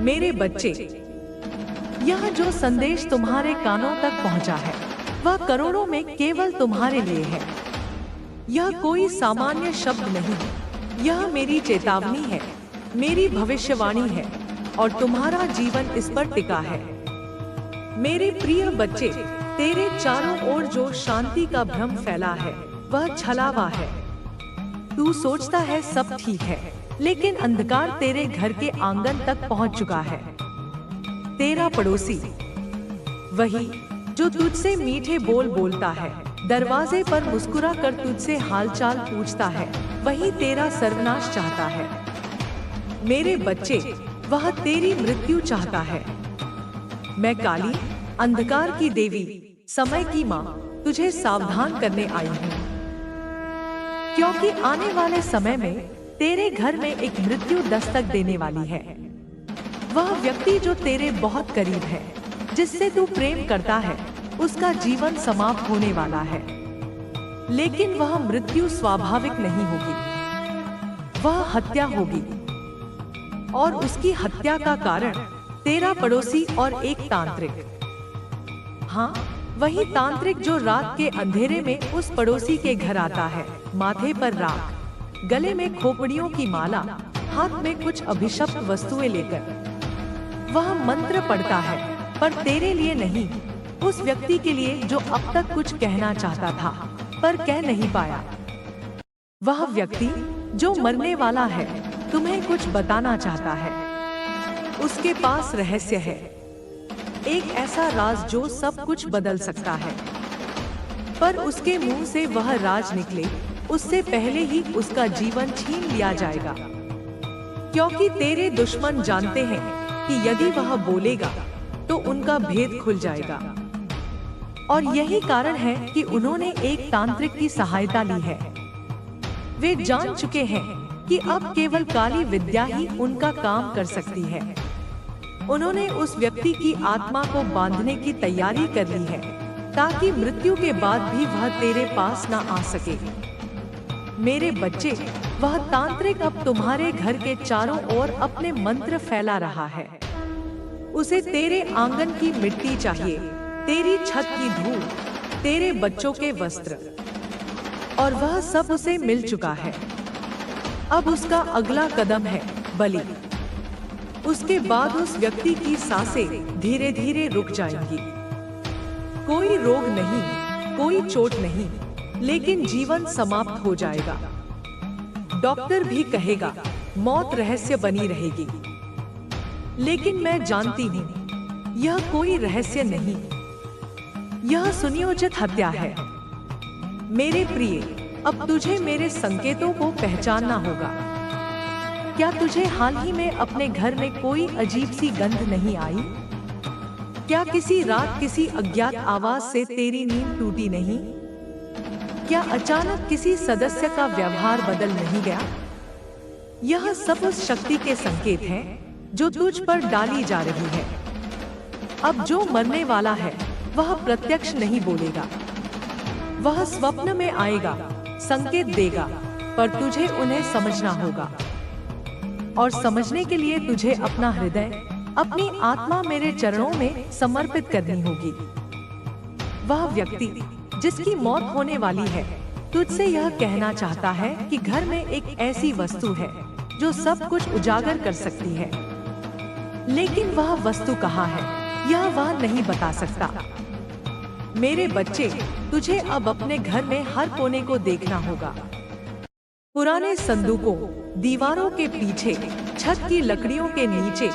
मेरे बच्चे, यह जो संदेश तुम्हारे कानों तक पहुंचा है वह करोड़ों में केवल तुम्हारे लिए है। यह कोई सामान्य शब्द नहीं है, यह मेरी चेतावनी है, मेरी भविष्यवाणी है और तुम्हारा जीवन इस पर टिका है। मेरे प्रिय बच्चे, तेरे चारों ओर जो शांति का भ्रम फैला है वह छलावा है। तू सोचता है सब ठीक है, लेकिन अंधकार तेरे घर के आंगन तक पहुंच चुका है। तेरा पड़ोसी, वही जो तुझसे मीठे बोल बोलता है, दरवाजे पर मुस्कुरा कर तुझसे हालचाल पूछता है, वही तेरा सर्वनाश चाहता है। मेरे बच्चे, वह तेरी मृत्यु चाहता है। मैं काली, अंधकार की देवी, समय की माँ, तुझे सावधान करने आई हूँ, क्योंकि आने वाले समय में तेरे घर में एक मृत्यु दस्तक देने वाली है। वह व्यक्ति जो तेरे बहुत करीब है, जिससे तू प्रेम करता है, उसका जीवन समाप्त होने वाला है। लेकिन वह मृत्यु स्वाभाविक नहीं होगी, वह हत्या होगी। और उसकी हत्या का कारण तेरा पड़ोसी और एक तांत्रिक। हाँ, वही तांत्रिक जो रात के अंधेरे में उस पड़ोसी के घर आता है, माथे पर राख, गले में खोपड़ियों की माला, हाथ में कुछ अभिशप्त वस्तुएं लेकर। वह मंत्र पढ़ता है, पर तेरे लिए नहीं, उस व्यक्ति के लिए जो अब तक कुछ कहना चाहता था पर कह नहीं पाया। वह व्यक्ति जो मरने वाला है, तुम्हें कुछ बताना चाहता है। उसके पास रहस्य है, एक ऐसा राज जो सब कुछ बदल सकता है। पर उसके मुंह से वह राज निकले उससे पहले ही उसका जीवन छीन लिया जाएगा, क्योंकि तेरे दुश्मन जानते हैं कि यदि वह बोलेगा तो उनका भेद खुल जाएगा। और यही कारण है कि उन्होंने एक तांत्रिक की सहायता ली है। वे जान चुके हैं कि अब केवल काली विद्या ही उनका काम कर सकती है। उन्होंने उस व्यक्ति की आत्मा को बांधने की तैयारी कर ली है, ताकि मृत्यु के बाद भी वह तेरे पास न आ सके। मेरे बच्चे, वह तांत्रिक अब तुम्हारे घर के चारों ओर अपने मंत्र फैला रहा है। उसे तेरे आंगन की मिट्टी चाहिए, तेरी छत की धूल, तेरे बच्चों के वस्त्र, और वह सब उसे मिल चुका है। अब उसका अगला कदम है बलि। उसके बाद उस व्यक्ति की सांसें धीरे धीरे रुक जाएंगी। कोई रोग नहीं, कोई चोट नहीं, लेकिन जीवन समाप्त हो जाएगा। डॉक्टर भी कहेगा मौत रहस्य बनी रहेगी, लेकिन मैं जानती हूँ यह कोई रहस्य नहीं, यह सुनियोजित हत्या है। मेरे प्रिय, अब तुझे मेरे संकेतों को पहचानना होगा। क्या तुझे हाल ही में अपने घर में कोई अजीब सी गंध नहीं आई? क्या किसी रात किसी अज्ञात आवाज से तेरी नींद टूटी नहीं? क्या अचानक किसी सदस्य का व्यवहार बदल नहीं गया? यह सब उस शक्ति के संकेत हैं जो तुझ पर डाली जा रही है। अब जो मरने वाला है वह प्रत्यक्ष नहीं बोलेगा, वह स्वप्न में आएगा, संकेत देगा, पर तुझे उन्हें समझना होगा। और समझने के लिए तुझे अपना हृदय, अपनी आत्मा मेरे चरणों में समर्पित करनी होगी। वह व्यक्ति जिसकी मौत होने वाली है, तुझसे यह कहना चाहता है कि घर में एक ऐसी वस्तु है जो सब कुछ उजागर कर सकती है, लेकिन वह वस्तु कहाँ है यह वह नहीं बता सकता। मेरे बच्चे, तुझे अब अपने घर में हर कोने को देखना होगा। पुराने संदूकों, दीवारों के पीछे, छत की लकड़ियों के नीचे,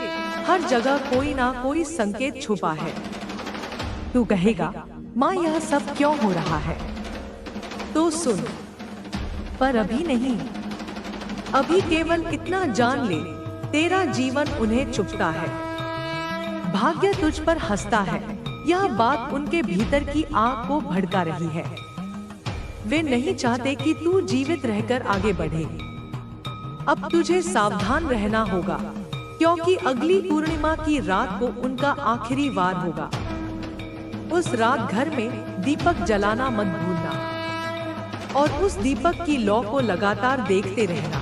हर जगह कोई ना कोई संकेत छुपा है। तू कहेगा, माँ यह सब क्यों हो रहा है? तो सुन, पर अभी नहीं, अभी केवल इतना जान ले, तेरा जीवन उन्हें चुभता है। भाग्य तुझ पर हंसता है, यह बात उनके भीतर की आग को भड़का रही है। वे नहीं चाहते कि तू जीवित रहकर आगे बढ़े। अब तुझे सावधान रहना होगा, क्योंकि अगली पूर्णिमा की रात को उनका आखिरी वार होगा। उस रात घर में दीपक जलाना मत भूलना, और उस दीपक की लौ को लगातार देखते रहना।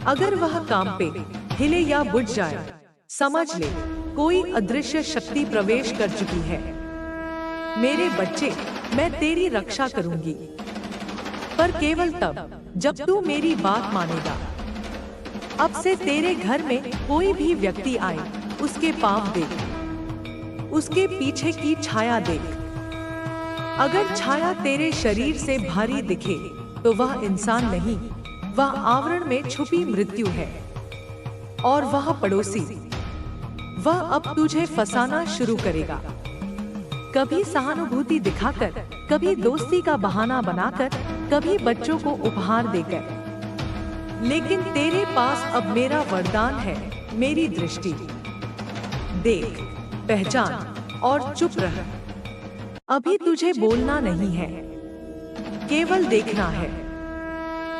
अगर वह काम पे हिले या बुझ जाए, समझ ले, कोई अदृश्य शक्ति प्रवेश कर चुकी है। मेरे बच्चे, मैं तेरी रक्षा करूंगी, पर केवल तब जब तू मेरी बात मानेगा। अब से तेरे घर में कोई भी व्यक्ति आए, उसके पांव देख, उसके पीछे की छाया देख। अगर छाया तेरे शरीर से भारी दिखे तो वह इंसान नहीं, वह आवरण में छुपी मृत्यु है। और वह पड़ोसी, वह अब तुझे फंसाना शुरू करेगा, कभी सहानुभूति दिखाकर, कभी दोस्ती का बहाना बनाकर, कभी बच्चों को उपहार देकर। लेकिन तेरे पास अब मेरा वरदान है, मेरी दृष्टि। देख, पहचान और चुप रह। अभी तुझे बोलना नहीं है, केवल देखना है।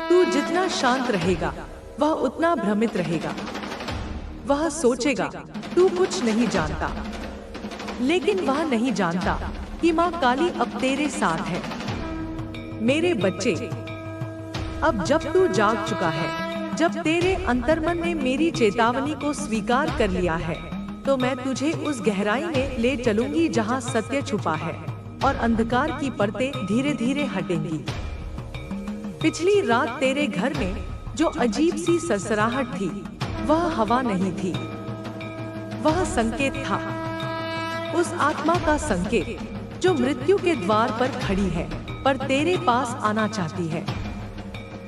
तू जितना शांत रहेगा, वह उतना भ्रमित रहेगा। वह सोचेगा तू कुछ नहीं जानता, लेकिन वह नहीं जानता कि माँ काली अब तेरे साथ है। मेरे बच्चे, अब जब तू जाग चुका है, जब तेरे अंतर्मन ने मेरी चेतावनी को स्वीकार कर लिया है, तो मैं तुझे उस गहराई में ले चलूंगी जहाँ सत्य छुपा है और अंधकार की परतें धीरे धीरे हटेंगी। पिछली रात तेरे घर में जो अजीब सी सरसराहट थी, वह हवा नहीं थी, वह संकेत था। उस आत्मा का संकेत जो मृत्यु के द्वार पर खड़ी है, पर तेरे पास आना चाहती है,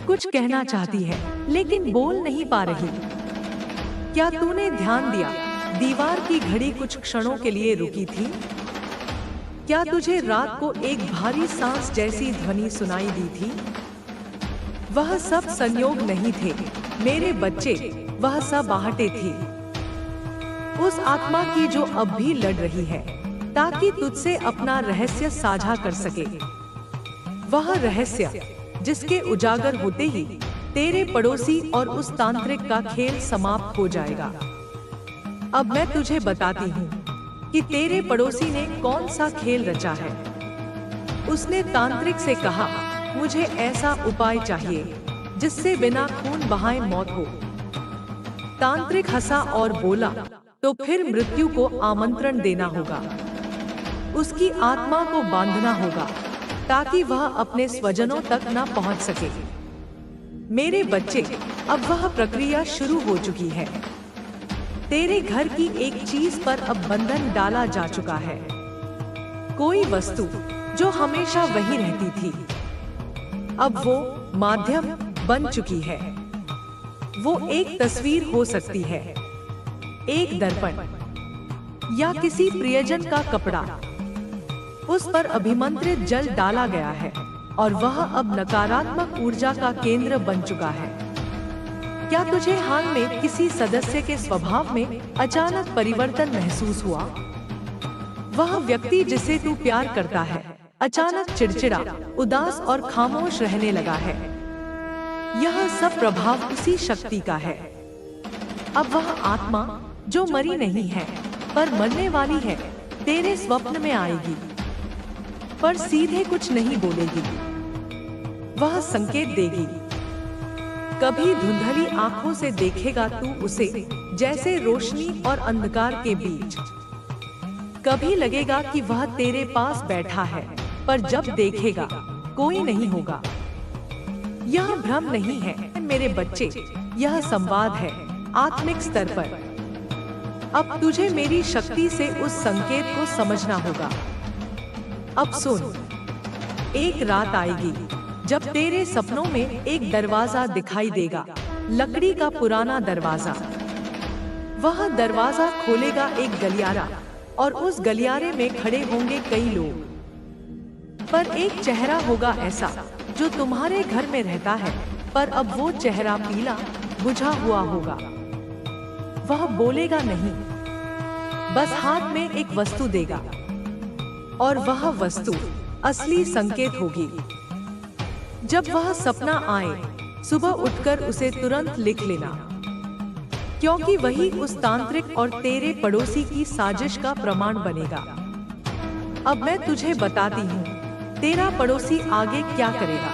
कुछ कहना चाहती है, लेकिन बोल नहीं पा रही। क्या तूने ध्यान दिया, दीवार की घड़ी कुछ क्षणों के लिए रुकी थी? क्या तुझे रात को एक भारी सांस जैसी ध्वनि सुनाई दी थी? वह सब संयोग नहीं थे मेरे बच्चे, वह सब आहटें थी उस आत्मा की जो अब भी लड़ रही है ताकि तुझसे अपना रहस्य साझा कर सके। वह रहस्य जिसके उजागर होते ही तेरे पड़ोसी और उस तांत्रिक का खेल समाप्त हो जाएगा। अब मैं तुझे बताती हूँ कि तेरे पड़ोसी ने कौन सा खेल रचा है। उसने तांत्रिक से कहा, मुझे ऐसा उपाय चाहिए जिससे बिना खून बहाए मौत हो। तांत्रिक हंसा और बोला, तो फिर मृत्यु को आमंत्रण देना होगा, उसकी आत्मा को बांधना होगा ताकि वह अपने स्वजनों तक न पहुंच सके। मेरे बच्चे, अब वह प्रक्रिया शुरू हो चुकी है। तेरे घर की एक चीज पर अब बंधन डाला जा चुका है। कोई वस्तु जो हमेशा वही रहती थी, अब वो माध्यम बन चुकी है। वो एक तस्वीर हो सकती है, एक दर्पण या किसी प्रियजन का कपड़ा। उस पर अभिमंत्रित जल डाला गया है और वह अब नकारात्मक ऊर्जा का केंद्र बन चुका है। क्या तुझे हाल में किसी सदस्य के स्वभाव में अचानक परिवर्तन महसूस हुआ? वह व्यक्ति जिसे तू प्यार करता है अचानक चिड़चिड़ा, उदास और खामोश रहने लगा है। यह सब प्रभाव उसी शक्ति का है। अब वह आत्मा जो मरी नहीं है पर मरने वाली है, तेरे स्वप्न में आएगी, पर सीधे कुछ नहीं बोलेगी। वह संकेत देगी। कभी धुंधली आंखों से देखेगा तू उसे, जैसे रोशनी और अंधकार के बीच। कभी लगेगा कि वह तेरे पास बैठा है, पर जब देखेगा कोई नहीं होगा। यह भ्रम नहीं है मेरे बच्चे, यह संवाद है आत्मिक स्तर पर। अब तुझे मेरी शक्ति से उस संकेत को समझना होगा। अब सुन, एक रात आएगी जब तेरे सपनों में एक दरवाजा दिखाई देगा, लकड़ी का पुराना दरवाजा। वह दरवाजा खोलेगा एक गलियारा और उस गलियारे में खड़े होंगे कई लोग, पर एक चेहरा होगा ऐसा जो तुम्हारे घर में रहता है, पर अब वो चेहरा पीला बुझा हुआ होगा। वह बोलेगा नहीं, बस हाथ में एक वस्तु देगा और वह वस्तु असली संकेत होगी। जब वह सपना आए, सुबह उठकर उसे तुरंत लिख लेना, क्योंकि वही उस तांत्रिक और तेरे पड़ोसी की साजिश का प्रमाण बनेगा। अब मैं तुझे बताती हूँ, तेरा पड़ोसी आगे क्या करेगा।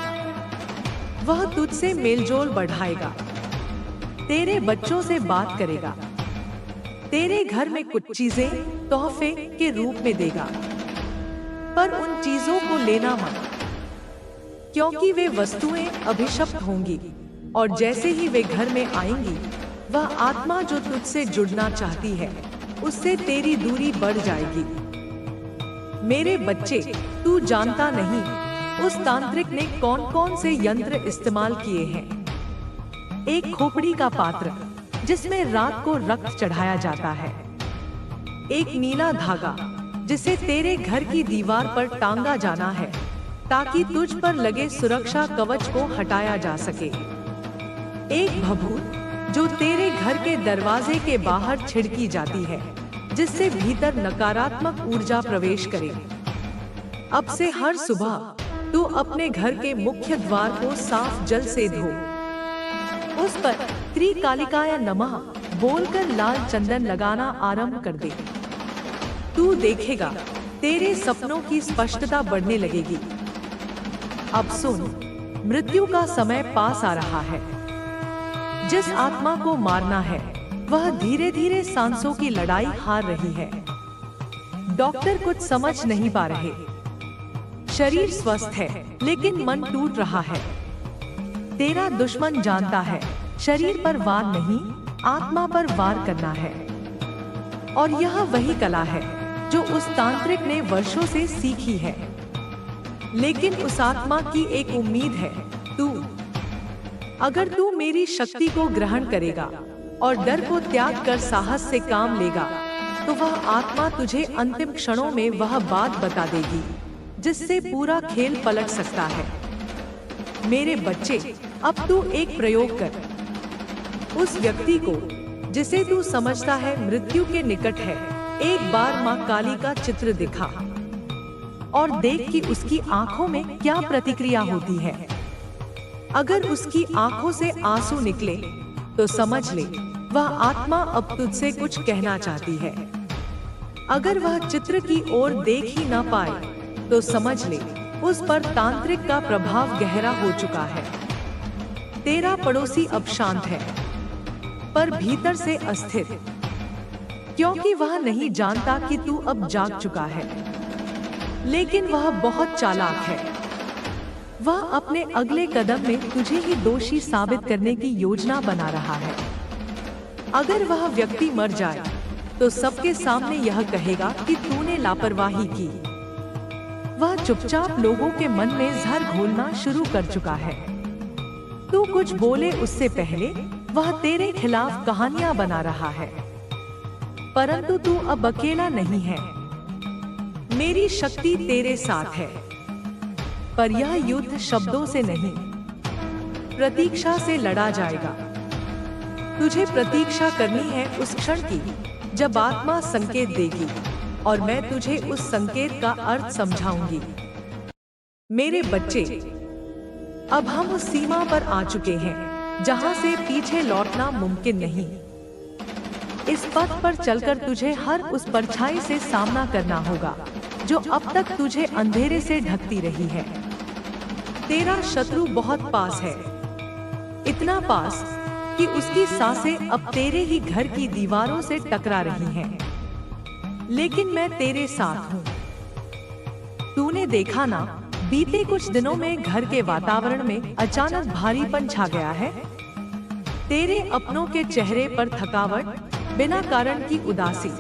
वह तुझसे मेलजोल बढ़ाएगा, तेरे बच्चों से बात करेगा, तेरे घर में कुछ चीजें तोहफे के रूप में देगा, पर उन चीजों को लेना मत, क्योंकि वे वस्तुएं अभिशप्त होंगी और जैसे ही वे घर में आएंगी, वह आत्मा जो तुझसे जुड़ना चाहती है उससे तेरी दूरी बढ़ जाएगी। मेरे बच्चे, तू जानता नहीं उस तांत्रिक ने कौन कौन से यंत्र इस्तेमाल किए हैं। एक खोपड़ी का पात्र जिसमें रात को रक्त चढ़ाया जाता है, एक नीला धागा जिसे तेरे घर की दीवार पर टांगा जाना है ताकि तुझ पर लगे सुरक्षा कवच को हटाया जा सके, एक भभूत जो तेरे घर के दरवाजे के बाहर छिड़की जाती है जिससे भीतर नकारात्मक ऊर्जा प्रवेश करे। अब से हर सुबह तू अपने घर के मुख्य द्वार को साफ जल से धो, उस पर त्रिकालिकाय नमः बोलकर लाल चंदन लगाना आरंभ कर दे। तू देखेगा तेरे सपनों की स्पष्टता बढ़ने लगेगी। अब सुन, मृत्यु का समय पास आ रहा है। जिस आत्मा को मारना है वह धीरे धीरे सांसों की लड़ाई हार रही है। डॉक्टर कुछ समझ नहीं पा रहे। शरीर स्वस्थ है लेकिन मन टूट रहा है। तेरा दुश्मन जानता है शरीर पर वार नहीं, आत्मा पर वार करना है। और यह वही कला है जो उस तांत्रिक ने वर्षों से सीखी है। लेकिन उस आत्मा की एक उम्मीद है, तू। अगर तू मेरी शक्ति को ग्रहण करेगा और डर को त्याग कर साहस से काम लेगा, तो वह आत्मा तुझे अंतिम क्षणों में वह बात बता देगी जिससे पूरा खेल पलट सकता है। मेरे बच्चे, अब तू एक प्रयोग कर। उस व्यक्ति को जिसे तू समझता है मृत्यु के निकट है, एक बार माँ काली का चित्र दिखा और देख कि उसकी आंखों में क्या प्रतिक्रिया होती है। अगर उसकी आंखों से आंसू निकले तो समझ ले वह आत्मा अब तुझसे कुछ कहना चाहती है। अगर वह चित्र की ओर देख ही ना पाए तो समझ ले उस पर तांत्रिक का प्रभाव गहरा हो चुका है। तेरा पड़ोसी अब शांत है पर भीतर से अस्थिर, क्योंकि वह नहीं जानता कि तू अब जाग चुका है। लेकिन वह बहुत चालाक है। वह अपने अगले कदम में तुझे ही दोषी साबित करने की योजना बना रहा है। अगर वह व्यक्ति मर जाए तो सबके सामने यह कहेगा कि तूने लापरवाही की। वह चुपचाप लोगों के मन में जहर घोलना शुरू कर चुका है। तू कुछ बोले उससे पहले वह तेरे खिलाफ कहानियां बना रहा है। परंतु तू अब अकेला नहीं है। मेरी शक्ति तेरे साथ है, पर यह युद्ध शब्दों से नहीं, प्रतीक्षा से लड़ा जाएगा। तुझे प्रतीक्षा करनी है उस क्षण की जब आत्मा संकेत देगी और मैं तुझे उस संकेत का अर्थ समझाऊंगी। मेरे बच्चे, अब हम उस सीमा पर आ चुके हैं जहां से पीछे लौटना मुमकिन नहीं। इस पथ पर चलकर तुझे हर उस परछाई से सामना करना होगा जो अब तक तुझे अंधेरे से ढकती रही है। तेरा शत्रु बहुत पास है, इतना पास कि उसकी सांसें अब तेरे ही घर की दीवारों से टकरा रही हैं। लेकिन मैं तेरे साथ हूँ। तूने देखा ना, बीते कुछ दिनों में घर के वातावरण में अचानक भारीपन छा गया है। तेरे अपनों के चेहरे पर थकावट, बिना कारण की उदासी।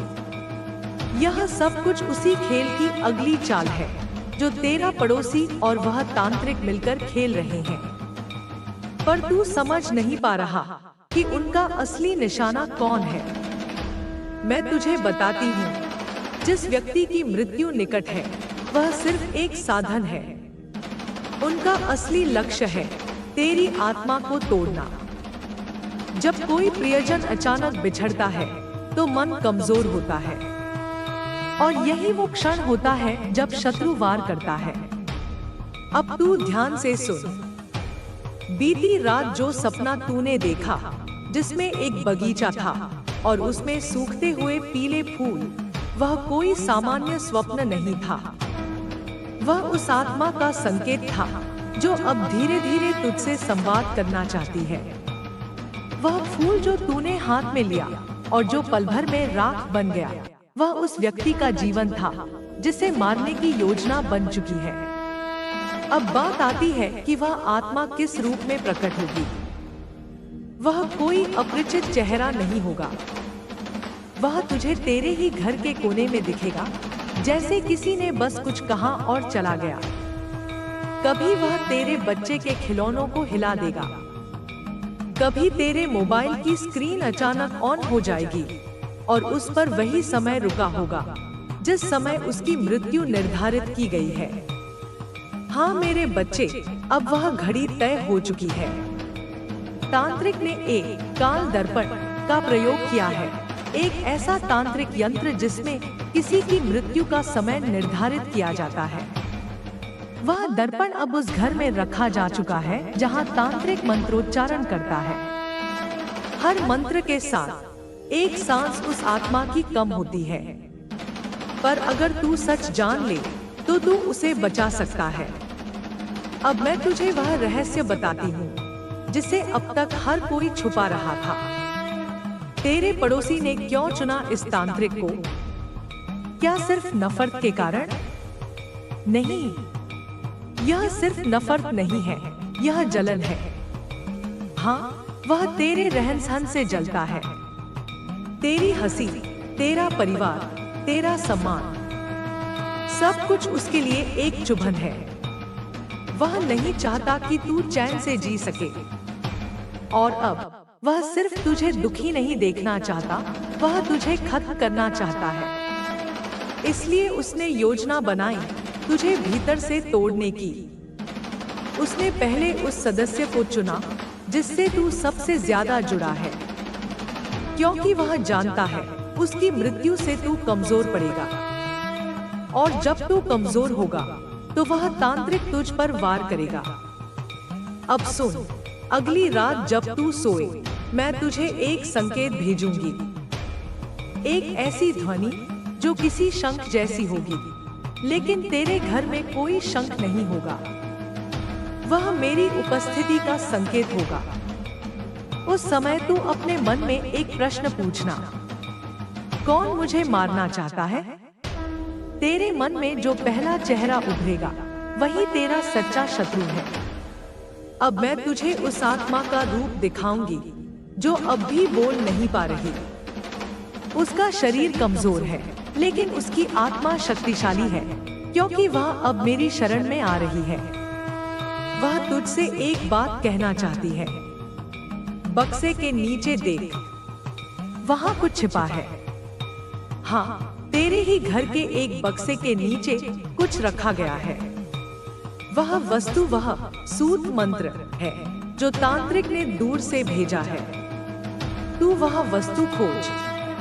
यह सब कुछ उसी खेल की अगली चाल है जो तेरा पड़ोसी और वह तांत्रिक मिलकर खेल रहे हैं। पर तू समझ नहीं पा रहा कि उनका असली निशाना कौन है। मैं तुझे बताती हूँ, जिस व्यक्ति की मृत्यु निकट है वह सिर्फ एक साधन है। उनका असली लक्ष्य है तेरी आत्मा को तोड़ना। जब कोई प्रियजन अचानक बिछड़ता है तो मन कमजोर होता है, और यही वो क्षण होता है जब शत्रु वार करता है। अब तू ध्यान से सुन। बीती रात जो सपना तूने देखा, जिसमें एक बगीचा था और उसमें सूखते हुए पीले फूल, वह कोई सामान्य स्वप्न नहीं था। वह उस आत्मा का संकेत था जो अब धीरे धीरे तुझसे संवाद करना चाहती है। वह फूल जो तूने हाथ में लिया, और जो पल भर में राख बन गया, वह उस व्यक्ति का जीवन था जिसे मारने की योजना बन चुकी है। अब बात आती है कि वह आत्मा किस रूप में प्रकट होगी। वह कोई अपरिचित चेहरा नहीं होगा। वह तुझे तेरे ही घर के कोने में दिखेगा, जैसे किसी ने बस कुछ कहा और चला गया। कभी वह तेरे बच्चे के खिलौनों को हिला देगा, कभी तेरे मोबाइल की स्क्रीन अचानक ऑन हो जाएगी और उस पर वही समय रुका होगा जिस समय उसकी मृत्यु निर्धारित की गई है। हाँ मेरे बच्चे, अब वह घड़ी तय हो चुकी है। तांत्रिक ने एक काल दर्पण का प्रयोग किया है, एक ऐसा तांत्रिक यंत्र जिसमें किसी की मृत्यु का समय निर्धारित किया जाता है। वह दर्पण अब उस घर में रखा जा चुका है जहां तांत्रिक मंत्रोच्चारण करता है। हर मंत्र के साथ एक सांस उस आत्मा की कम होती है, पर अगर तू सच जान ले तो तू उसे बचा सकता है। अब मैं तुझे वह रहस्य बताती हूँ जिसे अब तक हर कोई छुपा रहा था। तेरे पड़ोसी ने क्यों चुना इस तांत्रिक को? क्या सिर्फ नफरत के कारण? नहीं, यह सिर्फ नफरत नहीं है, यह जलन है। हाँ, वह तेरे रहन सहन से जलता है। तेरी हंसी, तेरा परिवार, तेरा सम्मान, सब कुछ उसके लिए एक चुभन है। वह नहीं चाहता कि तू चैन से जी सके। और अब वह सिर्फ तुझे दुखी नहीं देखना चाहता, वह तुझे खत्म करना चाहता है। इसलिए उसने योजना बनाई तुझे भीतर से तोड़ने की। उसने पहले उस सदस्य को चुना जिससे तू सबसे ज्यादा जुड़ा है, क्योंकि वह जानता है उसकी मृत्यु से तू कमजोर पड़ेगा। और जब तू कमजोर होगा तो वह तांत्रिक तुझ पर वार करेगा। अब सुन, अगली रात जब तू सोए, मैं तुझे एक संकेत भेजूंगी, एक ऐसी ध्वनि जो किसी शंख जैसी होगी, लेकिन तेरे घर में कोई शंख नहीं होगा। वह मेरी उपस्थिति का संकेत होगा। उस समय तू अपने मन में एक प्रश्न पूछना, कौन मुझे मारना चाहता है? तेरे मन में जो पहला चेहरा उभरेगा वही तेरा सच्चा शत्रु है। अब मैं तुझे उस आत्मा का रूप दिखाऊंगी जो अब भी बोल नहीं पा रही। उसका शरीर कमजोर है, लेकिन उसकी आत्मा शक्तिशाली है, क्योंकि वह अब मेरी शरण में आ रही है। वह तुझसे एक बात कहना चाहती है। बक्से के नीचे देख, वहां कुछ छिपा है। हाँ, तेरे ही घर के एक बक्से के नीचे कुछ रखा गया है। वह वस्तु वह सूत मंत्र है जो तांत्रिक ने दूर से भेजा है। तू वह वस्तु खोज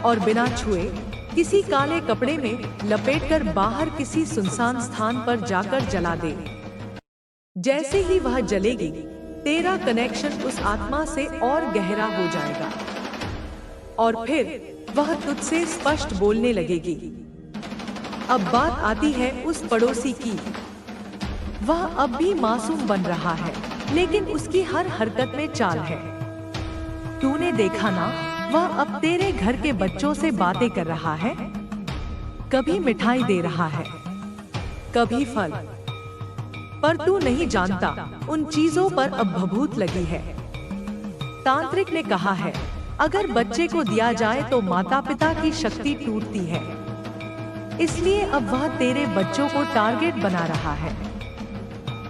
और बिना छुए किसी काले कपड़े में लपेटकर बाहर किसी सुनसान स्थान पर जाकर जला दे। जैसे ही वह जलेगी, तेरा कनेक्शन उस आत्मा से और गहरा हो जाएगा और फिर वह तुझसे स्पष्ट बोलने लगेगी। अब बात आती है उस पड़ोसी की। वह अब भी मासूम बन रहा है, लेकिन उसकी हर हरकत में चाल है। तूने देखा ना, वह अब तेरे घर के बच्चों से बातें कर रहा है, कभी मिठाई दे रहा है, कभी फल, पर तू नहीं जानता उन चीजों पर अब भभूत लगी है। तांत्रिक ने कहा है, अगर बच्चे को दिया जाए तो माता पिता की शक्ति टूटती है, इसलिए अब वह तेरे बच्चों को टारगेट बना रहा है।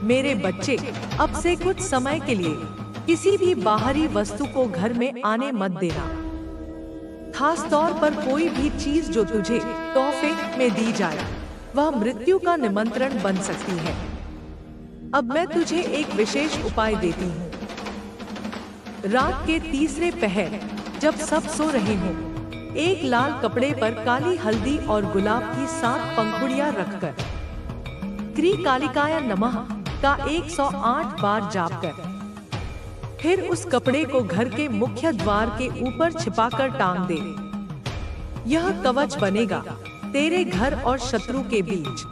मेरे बच्चे, अब से कुछ समय के लिए किसी भी बाहरी वस्तु को घर में आने मत देना। खास तौर पर कोई भी चीज जो तुझे तोहफे में दी जाए, वह मृत्यु का निमंत्रण बन सकती है। अब मैं तुझे एक विशेष उपाय देती हूँ। रात के तीसरे पहर जब सब सो रहे हों, एक लाल कपड़े पर काली हल्दी और गुलाब की 7 पंखुड़ियां रखकर क्री कालिकाय नमः का 108 बार जाप कर, फिर उस कपड़े को घर के मुख्य द्वार के ऊपर छिपाकर टांग दे। यह कवच बनेगा तेरे घर और शत्रु के बीच।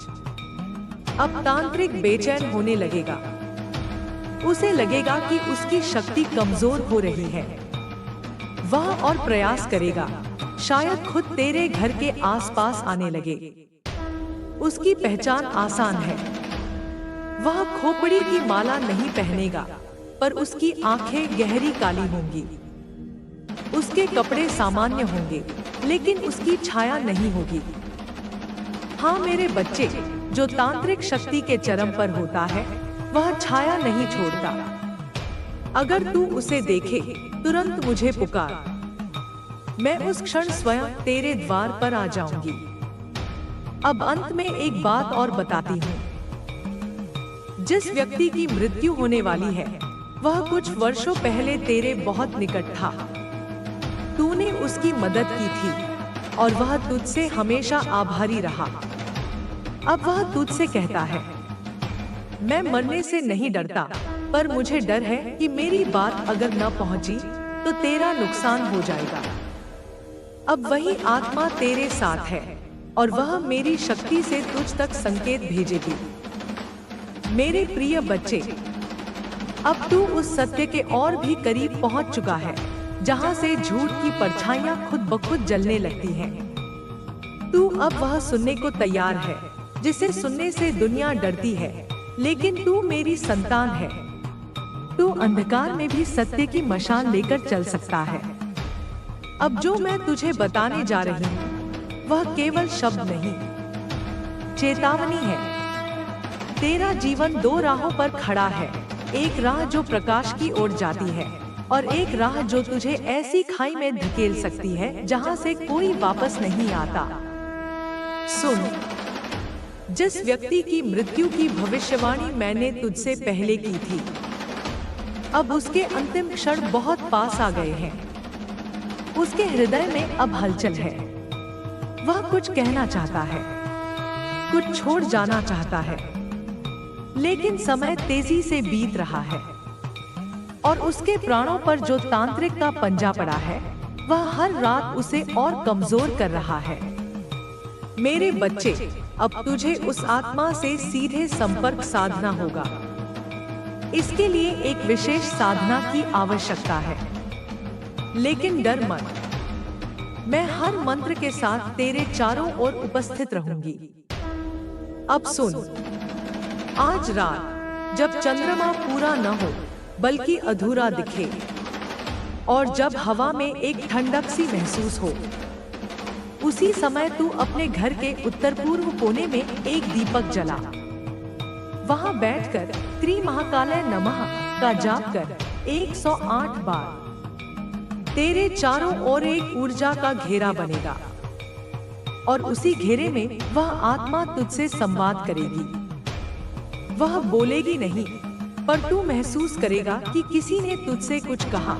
अब तांत्रिक बेचैन होने लगेगा। उसे लगेगा कि उसकी शक्ति कमजोर हो रही है। वह और प्रयास करेगा, शायद खुद तेरे घर के आसपास आने लगे। उसकी पहचान आसान है। वह खोपड़ी की माला नहीं पहनेगा, पर उसकी आंखें गहरी काली होंगी। उसके कपड़े सामान्य होंगे, लेकिन उसकी छाया नहीं होगी। हाँ मेरे बच्चे, जो तांत्रिक शक्ति के चरम पर होता है, वह छाया नहीं छोड़ता। अगर तू उसे देखे, तुरंत मुझे पुकार। मैं उस क्षण स्वयं तेरे द्वार पर आ जाऊंगी। अब अंत में एक बात और बताती हूँ। जिस व्यक्ति की मृत्यु होने वाली है, वह कुछ वर्षों पहले तेरे बहुत निकट था। तूने उसकी मदद की थी और वह तुझसे हमेशा आभारी रहा। अब वह तुझसे कहता है, मैं मरने से नहीं डरता, पर मुझे डर है कि मेरी बात अगर न पहुंची तो तेरा नुकसान हो जाएगा। अब वही आत्मा तेरे साथ है और वह मेरी शक्ति से तुझ तक संकेत भेजेगी। मेरे प्रिय बच्चे, अब तू उस सत्य के और भी करीब पहुंच चुका है, जहां से झूठ की परछाइयां खुद ब खुद जलने लगती हैं। तू अब वह सुनने को तैयार है जिसे सुनने से दुनिया डरती है, लेकिन तू मेरी संतान है। तू अंधकार में भी सत्य की मशाल लेकर चल सकता है। अब जो मैं तुझे बताने जा रही हूँ, वह केवल शब्द नहीं, चेतावनी है। तेरा जीवन दो राहों पर खड़ा है। एक राह जो प्रकाश की ओर जाती है, और एक राह जो तुझे ऐसी खाई में धकेल सकती है जहां से कोई वापस नहीं आता। सुन, जिस व्यक्ति की मृत्यु की भविष्यवाणी मैंने तुझसे पहले की थी, अब उसके अंतिम क्षण बहुत पास आ गए हैं। उसके हृदय में अब हलचल है। वह कुछ कहना चाहता है, कुछ छोड़ जाना चाहता है, लेकिन समय तेजी से बीत रहा है और उसके प्राणों पर जो तांत्रिक का पंजा पड़ा है, वह हर रात उसे और कमजोर कर रहा है। मेरे बच्चे, अब तुझे उस आत्मा से सीधे संपर्क साधना होगा। इसके लिए एक विशेष साधना की आवश्यकता है, लेकिन डर मत। मैं हर मंत्र के साथ तेरे चारों ओर उपस्थित रहूंगी। अब सुन, आज रात जब चंद्रमा पूरा न हो बल्कि अधूरा दिखे, और जब हवा में एक ठंडक सी महसूस हो, उसी समय तू अपने घर के उत्तर पूर्व कोने में एक दीपक जला। वहां बैठकर त्रिमहाकालाय नमः का जाप कर 108 बार। तेरे चारों ओर एक ऊर्जा का घेरा बनेगा और उसी घेरे में वह आत्मा तुझसे संवाद करेगी। वह बोलेगी नहीं, पर तू महसूस करेगा कि किसी ने तुझसे कुछ कहा।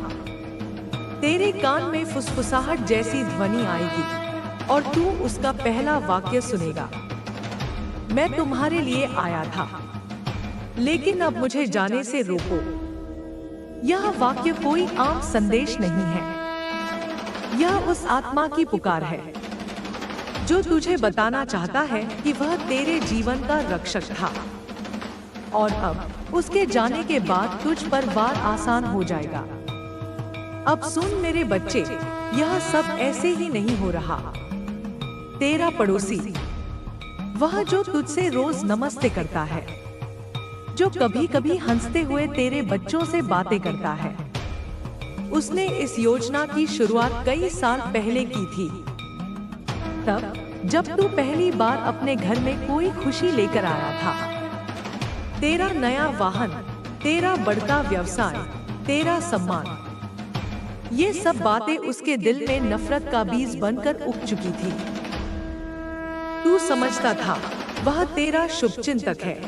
तेरे कान में फुसफुसाहट जैसी ध्वनि आएगी और तू उसका पहला वाक्य सुनेगा। मैं तुम्हारे लिए आया था, लेकिन अब मुझे जाने से रोको। यह वाक्य कोई आम संदेश नहीं है। यह उस आत्मा की पुकार है जो तुझे बताना चाहता है कि वह तेरे जीवन का रक्षक था, और अब उसके जाने के बाद तुझ पर वार आसान हो जाएगा। अब सुन मेरे बच्चे, यह सब ऐसे ही नहीं हो रहा। तेरा पड़ोसी, वह जो तुझसे रोज नमस्ते करता है, जो कभी कभी हंसते हुए तेरे बच्चों से बातें करता है, उसने इस योजना की शुरुआत कई साल पहले की थी। तब जब तू पहली बार अपने घर में कोई खुशी लेकर आया था। तेरा नया वाहन, तेरा बढ़ता व्यवसाय, तेरा सम्मान, ये सब बातें उसके दिल में नफरत का बीज बनकर उग चुकी थी। तू समझता था वह तेरा शुभचिंतक है,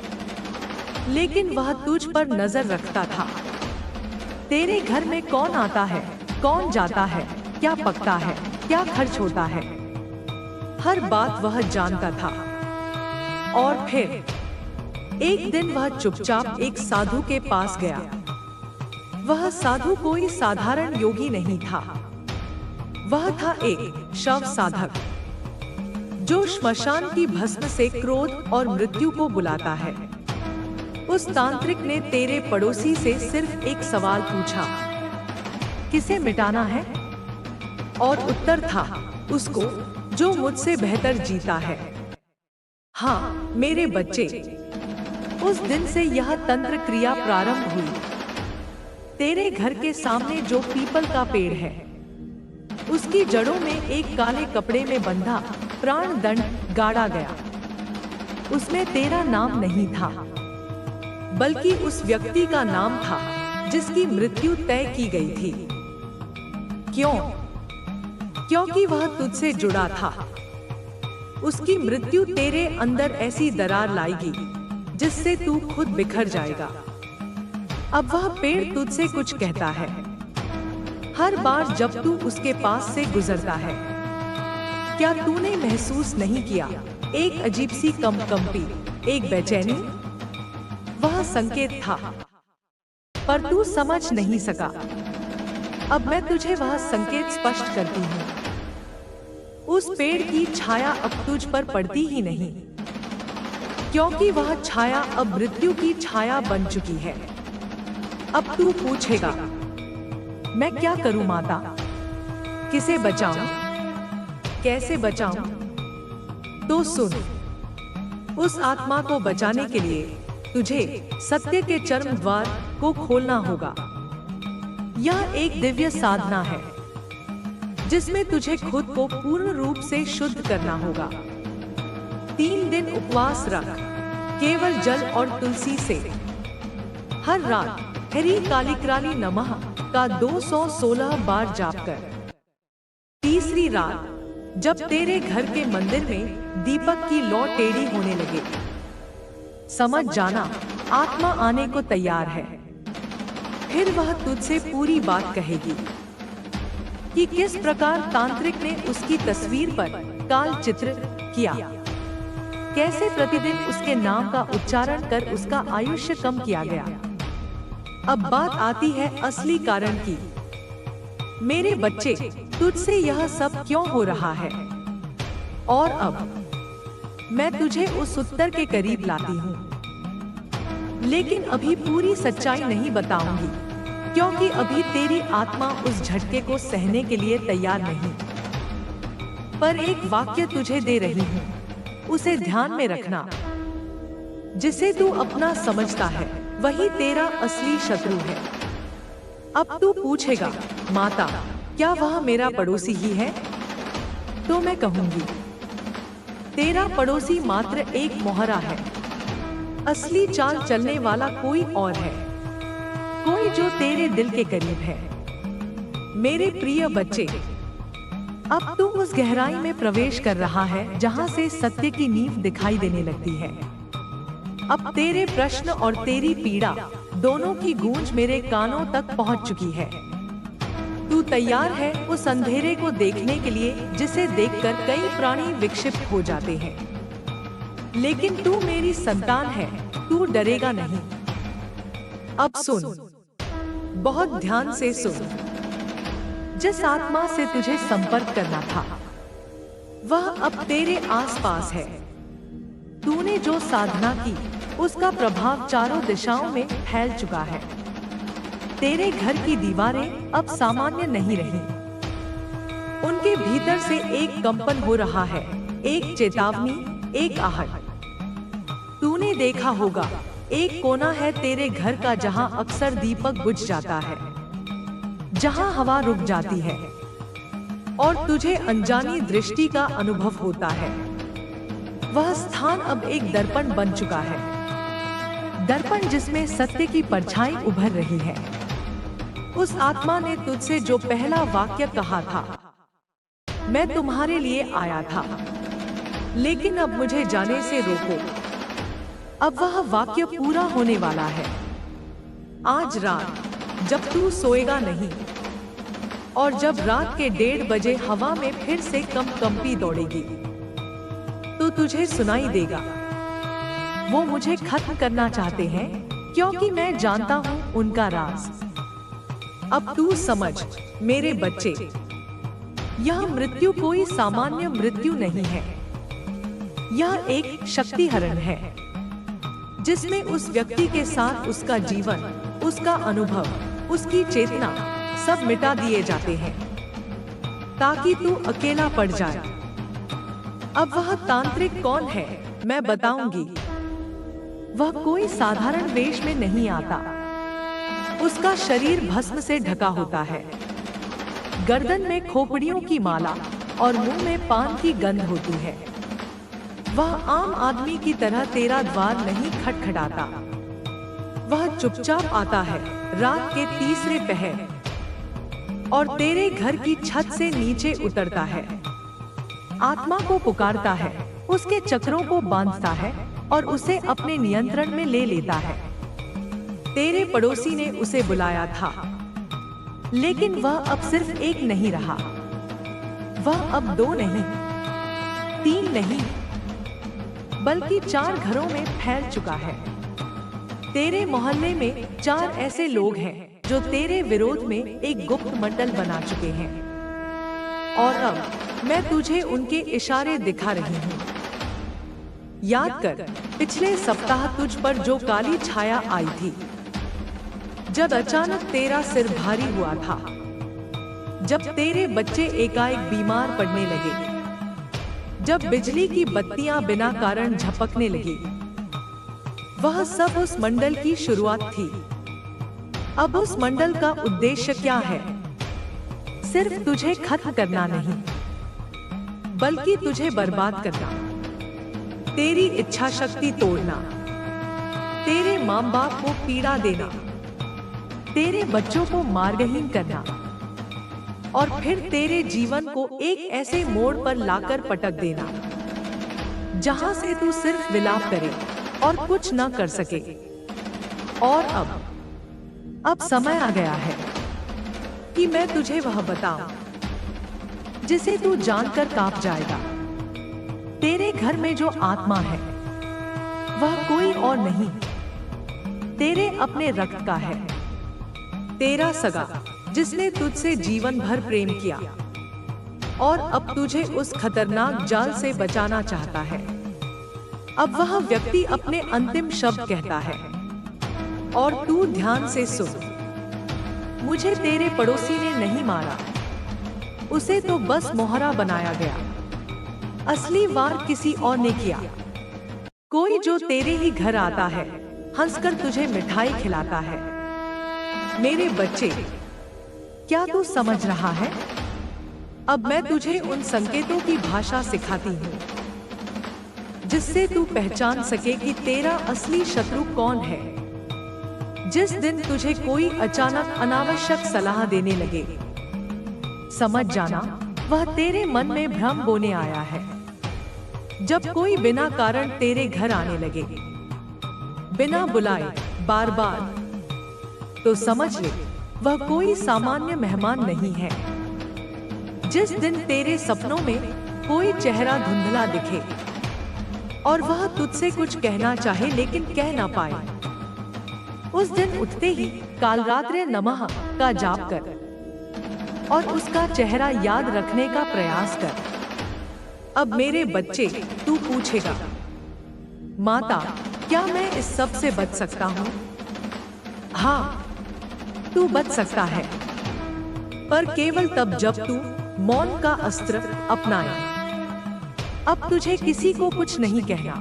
लेकिन वह तुझ पर नजर रखता था। तेरे घर में कौन आता है, कौन जाता है, क्या पकता है, क्या खर्च होता है, हर बात वह जानता था। और फिर एक दिन वह चुपचाप एक साधु के पास गया। वह साधु कोई साधारण योगी नहीं था। वह था एक शव साधक, जो श्मशान की भस्म से क्रोध और मृत्यु को बुलाता है। उस तांत्रिक ने तेरे पड़ोसी से सिर्फ एक सवाल पूछा, किसे मिटाना है? और उत्तर था, उसको जो मुझसे बेहतर जीता है। हाँ मेरे बच्चे, उस दिन से यह तंत्र क्रिया प्रारंभ हुई। तेरे घर के सामने जो पीपल का पेड़ है, उसकी जड़ों में एक काले कपड़े में बंधा प्राण दंड गाड़ा गया। उसमें तेरा नाम नहीं था, बल्कि उस व्यक्ति का नाम था जिसकी मृत्यु तय की गई थी। क्यों? क्योंकि वह तुझसे जुड़ा था। उसकी मृत्यु तेरे अंदर ऐसी दरार लाएगी जिससे तू खुद बिखर जाएगा। अब वह पेड़ तुझसे कुछ कहता है हर बार जब तू उसके पास से गुजरता है। क्या तूने महसूस नहीं किया एक अजीब सी कंपी, एक बेचैनी? वह संकेत था, पर तू समझ नहीं सका। अब मैं तुझे वह संकेत स्पष्ट करती हूँ। उस पेड़ की छाया अब तुझ पर पड़ती ही नहीं, क्योंकि वह छाया अब मृत्यु की छाया बन चुकी है। अब तू पूछेगा, मैं क्या करूं माता? किसे बचाऊं? कैसे बचाऊं? तो सुन, उस आत्मा को बचाने के लिए तुझे सत्य के चरम द्वार को खोलना होगा। यह एक दिव्य साधना है जिसमें तुझे खुद को पूर्ण रूप से शुद्ध करना होगा। 3 दिन उपवास रख, केवल जल और तुलसी से। हर रात हरि कालिक्राली नमः का 216 बार जाप कर। तीसरी रात जब तेरे घर के मंदिर में दीपक की लौ टेढ़ी होने लगे, समझ जाना आत्मा आने को तैयार है। फिर वह तुझसे पूरी बात कहेगी कि किस प्रकार तांत्रिक ने उसकी तस्वीर पर काल चित्र किया, कैसे प्रतिदिन उसके नाम का उच्चारण कर उसका आयुष्य कम किया गया। अब बात आती है असली कारण की। मेरे बच्चे, तुझसे यह सब क्यों हो रहा है? और अब मैं तुझे उस उत्तर के करीब लाती हूँ, लेकिन अभी पूरी सच्चाई नहीं बताऊंगी, क्योंकि अभी तेरी आत्मा उस झटके को सहने के लिए तैयार नहीं। पर एक वाक्य तुझे दे रही हूँ, उसे ध्यान में रखना। जिसे तू अपना समझता है वही तेरा असली शत्रु है। अब तू पूछेगा, माता क्या वह मेरा पड़ोसी ही है? तो मैं कहूंगी, तेरा पड़ोसी मात्र एक मोहरा है। असली चाल चलने वाला कोई और है, कोई जो तेरे दिल के करीब है। मेरे प्रिय बच्चे, अब तू उस गहराई में प्रवेश कर रहा है जहां से सत्य की नींव दिखाई देने लगती है। अब तेरे प्रश्न और तेरी पीड़ा दोनों की गूंज मेरे कानों तक पहुंच चुकी है। तू तैयार है उस अंधेरे को देखने के लिए जिसे देखकर कई प्राणी विक्षिप्त हो जाते हैं। लेकिन तू मेरी संतान है, तू डरेगा नहीं। अब सुन, बहुत ध्यान से सुन। जिस आत्मा से तुझे संपर्क करना था वह अब तेरे आसपास है। तूने जो साधना की उसका प्रभाव चारों दिशाओं में फैल चुका है। तेरे घर की दीवारें अब सामान्य नहीं रही। उनके भीतर से एक कंपन हो रहा है, एक चेतावनी, एक आहट। तूने देखा होगा, एक कोना है तेरे घर का जहां अक्सर दीपक बुझ जाता है, जहां हवा रुक जाती है और तुझे अनजानी दृष्टि का अनुभव होता है। वह स्थान अब एक दर्पण बन चुका है, दर्पण जिसमें सत्य की परछाई उभर रही है। उस आत्मा ने तुझसे जो पहला वाक्य कहा था, मैं तुम्हारे लिए आया था, लेकिन अब मुझे जाने से रोको। अब वह वाक्य पूरा होने वाला है। आज रात जब तू सोएगा नहीं और जब रात के 1:30 बजे हवा में फिर से कंपी दौड़ेगी, तो तुझे सुनाई देगा, वो मुझे खत्म करना चाहते हैं क्योंकि मैं जानता हूँ उनका राज। अब तू समझ मेरे बच्चे, यह मृत्यु कोई सामान्य मृत्यु नहीं है। यह एक शक्ति हरण है जिसमें उस व्यक्ति के साथ उसका जीवन, उसका अनुभव, उसकी चेतना सब मिटा दिए जाते हैं। ताकि तू अकेला पड़ जाए। अब वह तांत्रिक कौन है मैं बताऊंगी। वह कोई साधारण वेश में नहीं आता। उसका शरीर भस्म से ढका होता है। गर्दन में खोपड़ियों की माला और मुंह में पान की गंध होती है। वह आम आदमी की तरह तेरा द्वार नहीं खटखटाता। वह चुपचाप आता है रात के तीसरे पहर और तेरे घर की छत से नीचे उतरता है। आत्मा को पुकारता है, उसके चक्रों को बांधता है और उसे अपने नियंत्रण में ले लेता है। तेरे पड़ोसी ने उसे बुलाया था, लेकिन वह अब सिर्फ एक नहीं रहा। वह अब 2 नहीं, 3 नहीं, बल्कि 4 घरों में फैल चुका है। तेरे मोहल्ले में 4 ऐसे लोग हैं जो तेरे विरोध में एक गुप्त मंडल बना चुके हैं और अब मैं तुझे उनके इशारे दिखा रही हूँ। याद कर, पिछले सप्ताह तुझ पर जो काली छाया आई थी, जब अचानक तेरा सिर भारी हुआ था, जब तेरे बच्चे एकाएक बीमार पड़ने लगे, जब बिजली की बत्तियां बिना कारण झपकने लगी, वह सब उस मंडल की शुरुआत थी। अब उस मंडल का उद्देश्य क्या है? सिर्फ तुझे खत्म करना नहीं, बल्कि तुझे बर्बाद करना, तेरी इच्छा शक्ति तोड़ना, तेरे माँ बाप को पीड़ा देना, तेरे बच्चों को मार्गहीन करना और फिर तेरे जीवन को एक ऐसे मोड़ पर लाकर पटक देना जहां से तू सिर्फ विलाप करे और कुछ न कर सके। और अब समय आ गया है कि मैं तुझे वह बताऊं जिसे तू जानकर कांप जाएगा। तेरे घर में जो आत्मा है वह कोई और नहीं, तेरे अपने रक्त का है, तेरा सगा, जिसने तुझसे जीवन भर प्रेम किया और अब तुझे उस खतरनाक जाल से बचाना चाहता है। अब वह व्यक्ति अपने अंतिम शब्द कहता है और तू ध्यान से सुन। मुझे तेरे पड़ोसी ने नहीं मारा, उसे तो बस मोहरा बनाया गया। असली वार किसी और ने किया। कोई जो तेरे ही घर आता है, हंसकर तुझे मिठाई खिलाता है। मेरे बच्चे, क्या तू समझ रहा है? अब मैं तुझे उन संकेतों की भाषा सिखाती हूँ जिससे तू पहचान सके कि तेरा असली शत्रु कौन है। जिस दिन तुझे कोई अचानक अनावश्यक सलाह देने लगे, समझ जाना वह तेरे मन में भ्रम बोने आया है। जब कोई बिना कारण तेरे घर आने लगे, बिना बुलाए, बार बार, तो समझ ले वह कोई सामान्य मेहमान नहीं है। जिस दिन तेरे सपनों में कोई चेहरा धुंधला दिखे और वह तुझसे कुछ कहना चाहे लेकिन कह ना पाए, उस दिन उठते ही कालरात्रि नमः का जाप कर और उसका चेहरा याद रखने का प्रयास कर। अब मेरे बच्चे, तू पूछेगा, माता, क्या मैं इस सब से बच सकता हूँ? हाँ, तू बच सकता है, पर केवल तब जब तू मौन का अस्त्र अपनाए। अब तुझे किसी को कुछ नहीं कहना,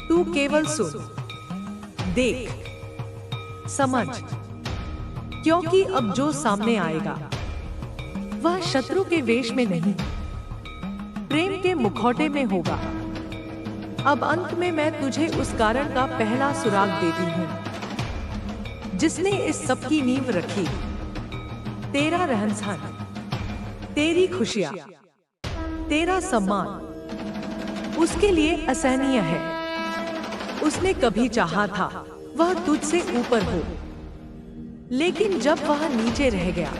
तू केवल सुन, देख, समझ, क्योंकि अब जो सामने आएगा वह शत्रु के वेश में नहीं, प्रेम के मुखौटे में होगा। अब अंत में मैं तुझे उस कारण का पहला सुराग देती हूँ जिसने इस सब की नींव रखी। तेरा रहन सहन, तेरी खुशियाँ, तेरा सम्मान उसके लिए असहनीय है। उसने कभी चाहा था वह तुझसे ऊपर हो, लेकिन जब वह नीचे रह गया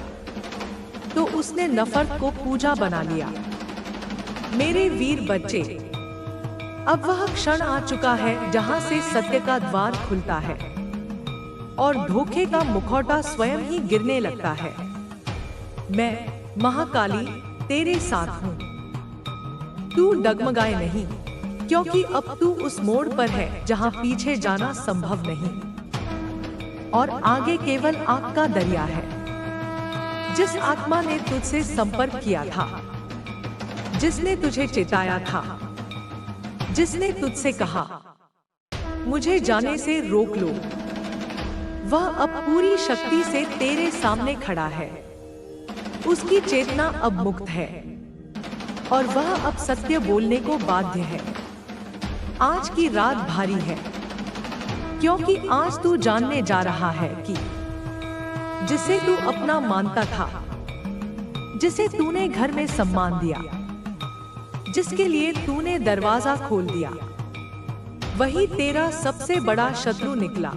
तो उसने नफरत को पूजा बना लिया। मेरे वीर बच्चे, अब वह क्षण आ चुका है जहां से सत्य का द्वार खुलता है और धोखे का मुखौटा स्वयं ही गिरने लगता है। मैं महाकाली तेरे साथ हूँ। तू डगमगाए नहीं, क्योंकि अब तू उस मोड़ पर है जहां पीछे जाना संभव नहीं और आगे केवल आग का दरिया है। जिस आत्मा ने तुझसे संपर्क किया था, जिसने तुझे चेताया था, जिसने तुझसे कहा मुझे जाने से रोक लो, वह अब पूरी शक्ति से तेरे सामने खड़ा है। उसकी चेतना अब मुक्त है और वह अब सत्य बोलने को बाध्य है। आज की रात भारी है, क्योंकि आज तू जानने जा रहा है कि जिसे तू अपना मानता था, जिसे तूने घर में सम्मान दिया, जिसके लिए तूने दरवाजा खोल दिया, वही तेरा सबसे बड़ा शत्रु निकला।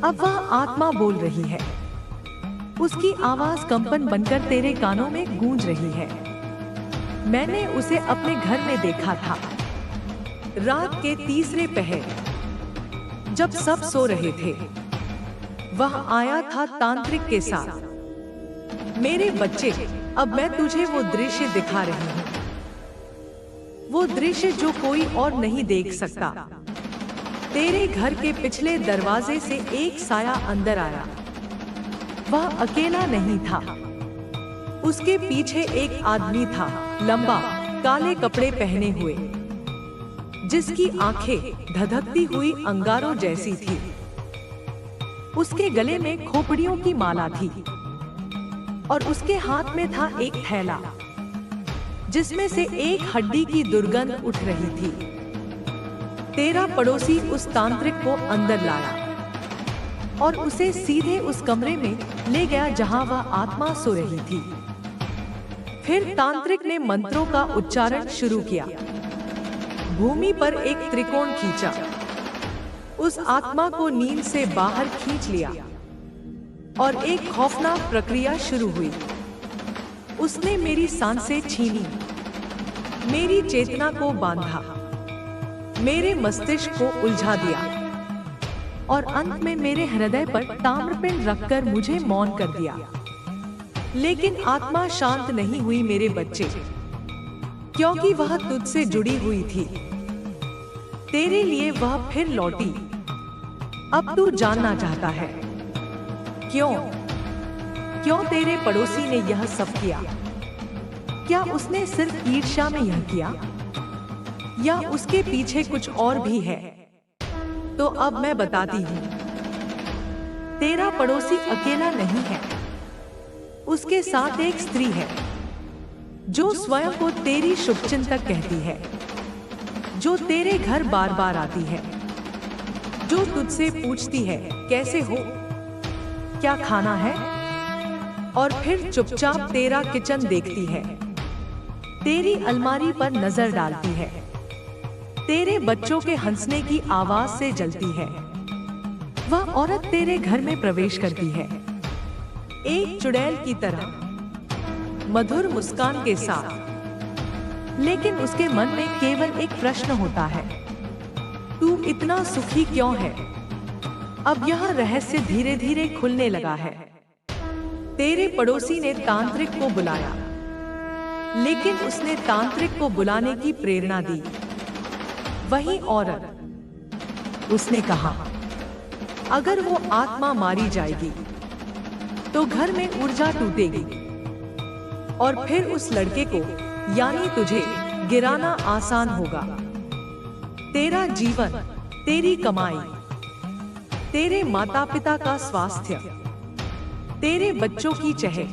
अब वह आत्मा बोल रही है, उसकी आवाज कंपन बनकर तेरे कानों में गूंज रही है। मैंने उसे अपने घर में देखा था, रात के तीसरे पहर, जब सब सो रहे थे। वह आया था तांत्रिक के साथ। मेरे बच्चे, अब मैं तुझे वो दृश्य दिखा रही हूँ, वो दृश्य जो कोई और नहीं देख सकता। तेरे घर के पिछले दरवाजे से एक साया अंदर आया। वह अकेला नहीं था, उसके पीछे एक आदमी था, लंबा, काले कपड़े पहने हुए, जिसकी आंखें धधकती हुई अंगारों जैसी थी। उसके गले में खोपड़ियों की माला थी और उसके हाथ में था एक थैला, जिसमें से एक हड्डी की दुर्गंध उठ रही थी। तेरा पड़ोसी उस तांत्रिक को अंदर लाया और उसे सीधे उस कमरे में ले गया जहां वह आत्मा सो रही थी। फिर तांत्रिक ने मंत्रों का उच्चारण शुरू किया। भूमि पर एक त्रिकोण खींचा, उस आत्मा को नींद से बाहर खींच लिया और एक खौफनाक प्रक्रिया शुरू हुई। उसने मेरी सांसें छीनी, मेरी चेतना को बांधा, मेरे मस्तिष्क को उलझा दिया और अंत में मेरे हृदय पर ताम्रपिंड रखकर मुझे मौन कर दिया। लेकिन आत्मा शांत नहीं हुई मेरे बच्चे, क्योंकि वह तुझसे जुड़ी हुई थी। तेरे लिए वह फिर लौटी। अब तू जानना चाहता है क्यों तेरे पड़ोसी ने यह सब किया? क्या उसने सिर्फ ईर्ष्या में यह किया, या उसके पीछे कुछ और भी है? तो अब मैं बताती हूँ। तेरा पड़ोसी अकेला नहीं है, उसके साथ एक स्त्री है जो स्वयं को तेरी शुभचिंतक कहती है, जो तेरे घर बार बार आती है, जो तुझसे पूछती है कैसे हो, क्या खाना है, और फिर चुपचाप तेरा किचन देखती है, तेरी अलमारी पर नजर डालती है, तेरे बच्चों के हंसने की आवाज से जलती है। वह औरत तेरे घर में प्रवेश करती है, एक चुड़ैल की तरह, मधुर मुस्कान के साथ। लेकिन उसके मन में केवल एक प्रश्न होता है, तू इतना सुखी क्यों है? अब यह रहस्य धीरे धीरे खुलने लगा है। तेरे पड़ोसी ने तांत्रिक को बुलाया, लेकिन उसने तांत्रिक को बुलाने की प्रेरणा दी वही औरत। उसने कहा, अगर वो आत्मा मारी जाएगी तो घर में ऊर्जा टूटेगी और फिर उस लड़के को, यानी तुझे, गिराना आसान होगा। तेरा जीवन, तेरी कमाई, तेरे माता पिता का स्वास्थ्य, तेरे बच्चों की चहल,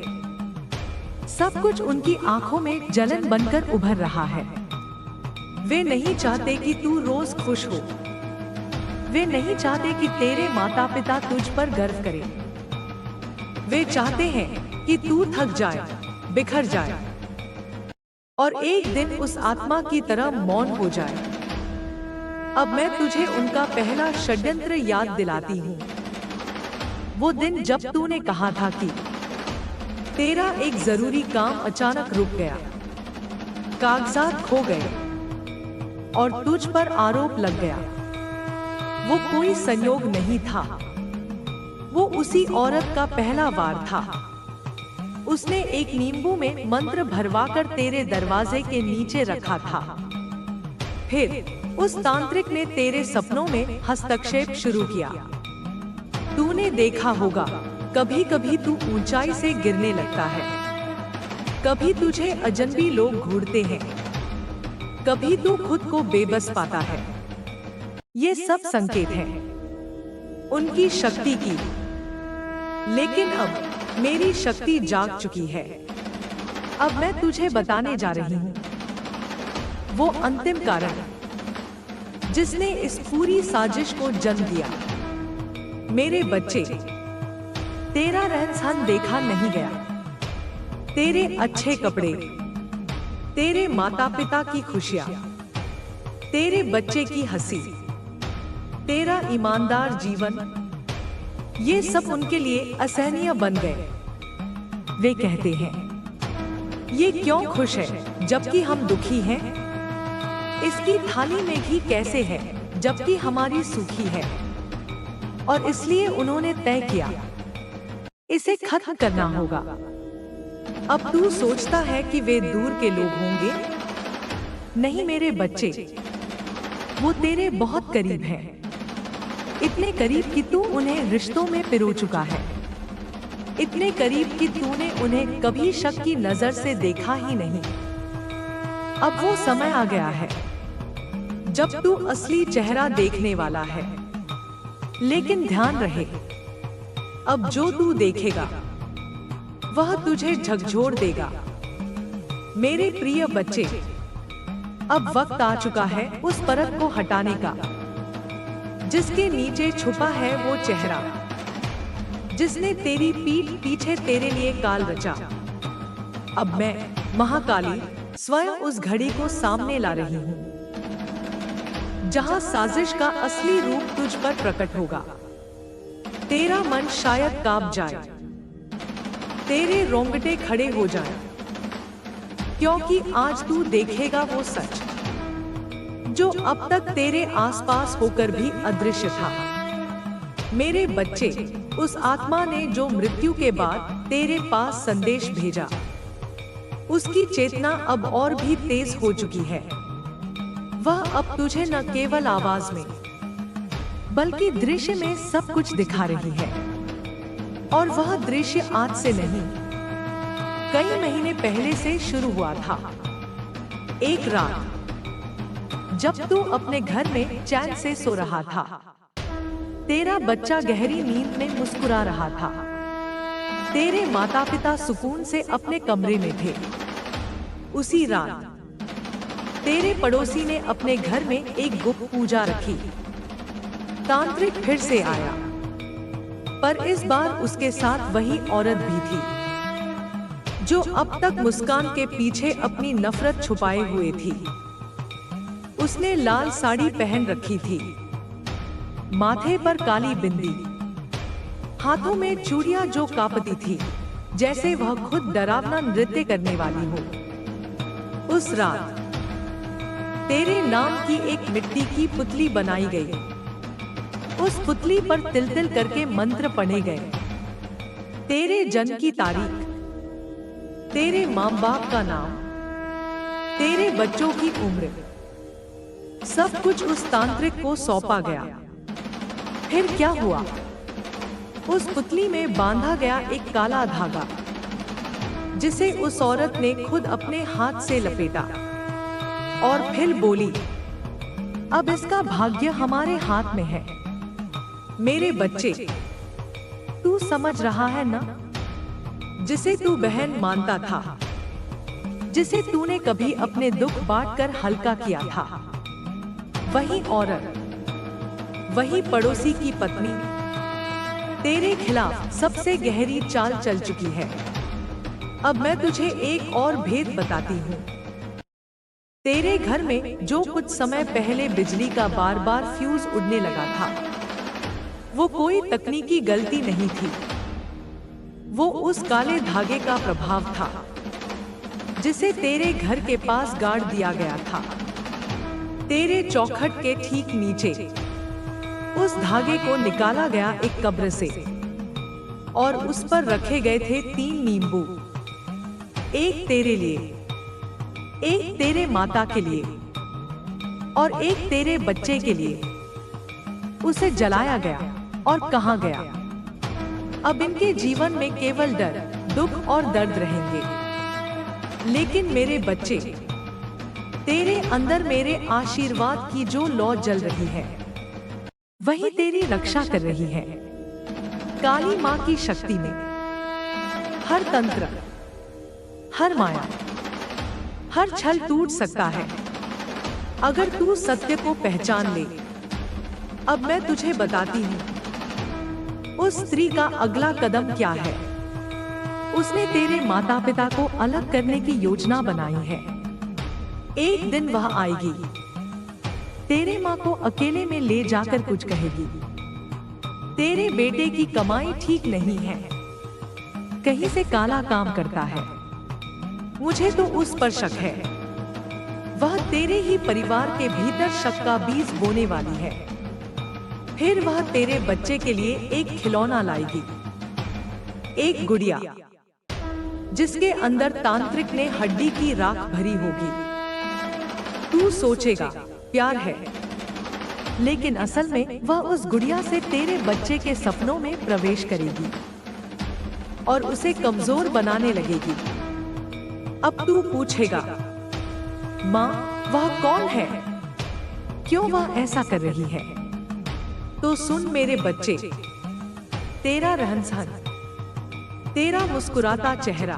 सब कुछ उनकी आंखों में जलन बनकर उभर रहा है। वे नहीं चाहते कि तू रोज खुश हो। वे नहीं चाहते कि तेरे माता पिता तुझ पर गर्व करें। वे चाहते हैं कि तू थक जाए, बिखर जाए और एक दिन उस आत्मा की तरह मौन हो जाए। अब मैं तुझे उनका पहला षड्यंत्र याद दिलाती हूँ। वो दिन जब तूने कहा था कि तेरा एक जरूरी काम अचानक रुक गया, कागजात खो गए और तुझ पर आरोप लग गया। वो कोई संयोग नहीं था, वो उसी औरत का पहला वार था। उसने एक नींबू में मंत्र भरवाकर तेरे दरवाजे के नीचे रखा था। फिर उस तांत्रिक ने तेरे सपनों में हस्तक्षेप शुरू किया। तूने देखा होगा कभी कभी तू ऊंचाई से गिरने लगता है, कभी तुझे अजनबी लोग घूरते हैं, कभी तू खुद को बेबस पाता है। ये सब संकेत हैं उनकी शक्ति की। लेकिन अब मेरी शक्ति जाग चुकी है। अब मैं तुझे बताने जा रही हूँ वो अंतिम कारण जिसने इस पूरी साजिश को जन्म दिया। मेरे बच्चे, तेरा रहन-सहन देखा नहीं गया। तेरे अच्छे कपड़े, तेरे माता पिता की खुशियां, तेरे बच्चे की हंसी, तेरा ईमानदार जीवन, ये सब उनके लिए असहनीय बन गए। वे कहते हैं, ये क्यों खुश है जबकि हम दुखी हैं? इसकी थाली में घी कैसे है जबकि हमारी सूखी है? और इसलिए उन्होंने तय किया, इसे खत्म करना होगा। अब तू सोचता है कि वे दूर के लोग होंगे? नहीं मेरे बच्चे, वो तेरे बहुत करीब हैं। इतने करीब कि तू उन्हें रिश्तों में पिरो चुका है। इतने करीब कि तूने उन्हें कभी शक की नजर से देखा ही नहीं। अब वो समय आ गया है जब तू असली चेहरा देखने वाला है। लेकिन ध्यान रहे, अब जो तू देखेगा वह तुझे झकझोर देगा। मेरे प्रिय बच्चे, अब वक्त आ चुका है उस परत को हटाने का जिसके नीचे छुपा है वो चेहरा जिसने तेरी पीठ पीछे तेरे लिए काल रचा। अब मैं महाकाली स्वयं उस घड़ी को सामने ला रही हूँ जहां साजिश का असली रूप तुझ पर प्रकट होगा। तेरा मन शायद कांप जाए, तेरे रोंगटे खड़े हो जाएं, क्योंकि आज तू देखेगा वो सच जो अब तक तेरे आसपास होकर भी अदृश्य था। मेरे बच्चे, उस आत्मा ने जो मृत्यु के बाद तेरे पास संदेश भेजा, उसकी चेतना अब और भी तेज हो चुकी है। वह अब तुझे न केवल आवाज में बल्कि दृश्य में सब कुछ दिखा रही है। और वह दृश्य आज से नहीं, कई महीने पहले से शुरू हुआ था। एक रात जब तू अपने घर में चैन से सो रहा था, तेरा बच्चा गहरी नींद में मुस्कुरा रहा था। तेरे माता पिता सुकून से अपने कमरे में थे। उसी रात तेरे पड़ोसी ने अपने घर में एक गुप्त पूजा रखी। तांत्रिक फिर से आया, पर इस बार उसके साथ वही औरत भी थी जो अब तक मुस्कान के पीछे अपनी नफरत छुपाए हुए थी। उसने लाल साड़ी पहन रखी थी, माथे पर काली बिंदी, हाथों में चूड़ियां जो कांपती थी जैसे वह खुद डरावना नृत्य करने वाली हो। उस रात तेरे नाम की एक मिट्टी की पुतली बनाई गई। उस पुतली पर तिल तिल करके मंत्र पढ़े गए। तेरे जन्म की तारीख, तेरे माँ बाप का नाम, तेरे बच्चों की उम्र, सब कुछ उस तांत्रिक को सौंपा गया। फिर क्या हुआ? उस पुतली में बांधा गया एक काला धागा जिसे उस औरत ने खुद अपने हाथ से लपेटा और फिर बोली, अब इसका भाग्य हमारे हाथ में है। मेरे बच्चे, तू समझ रहा है ना? जिसे तू बहन मानता था, जिसे तूने कभी अपने दुख बांटकर हल्का किया था, वही औरत, वही पड़ोसी की पत्नी तेरे खिलाफ सबसे गहरी चाल चल चुकी है। अब मैं तुझे एक और भेद बताती हूँ। तेरे घर में जो कुछ समय पहले बिजली का बार बार फ्यूज उड़ने लगा था, वो कोई तकनीकी गलती नहीं थी। वो उस काले धागे का प्रभाव था जिसे तेरे घर के पास गाड़ दिया गया था। तेरे चौखट के ठीक नीचे उस धागे को निकाला गया एक कब्र से और उस पर रखे गए थे 3 नींबू, एक तेरे लिए, एक तेरे माता के लिए और एक तेरे बच्चे के लिए। उसे जलाया गया और कहा गया, अब इनके जीवन में केवल डर, दुख और दर्द रहेंगे। लेकिन मेरे बच्चे, तेरे अंदर मेरे आशीर्वाद की जो लौ जल रही है, वही तेरी रक्षा कर रही है। काली माँ की शक्ति में हर तंत्र, हर माया, हर छल टूट सकता है अगर तू सत्य को पहचान ले। अब मैं तुझे बताती हूँ उस स्त्री का अगला कदम क्या है। उसने तेरे माता पिता को अलग करने की योजना बनाई है। एक दिन वह आएगी, तेरे माँ को अकेले में ले जाकर कुछ कहेगी। तेरे बेटे की कमाई ठीक नहीं है, कहीं से काला काम करता है। मुझे तो उस पर शक है। वह तेरे ही परिवार के भीतर शक का बीज बोने वाली है। फिर वह तेरे बच्चे के लिए एक खिलौना लाएगी, एक गुड़िया जिसके अंदर तांत्रिक ने हड्डी की राख भरी होगी। तू सोचेगा प्यार है, लेकिन असल में वह उस गुड़िया से तेरे बच्चे के सपनों में प्रवेश करेगी और उसे कमजोर बनाने लगेगी। अब तू पूछेगा, माँ वह कौन है, क्यों वह ऐसा कर रही है? तो सुन मेरे बच्चे, तेरा रहन सहन, तेरा मुस्कुराता चेहरा,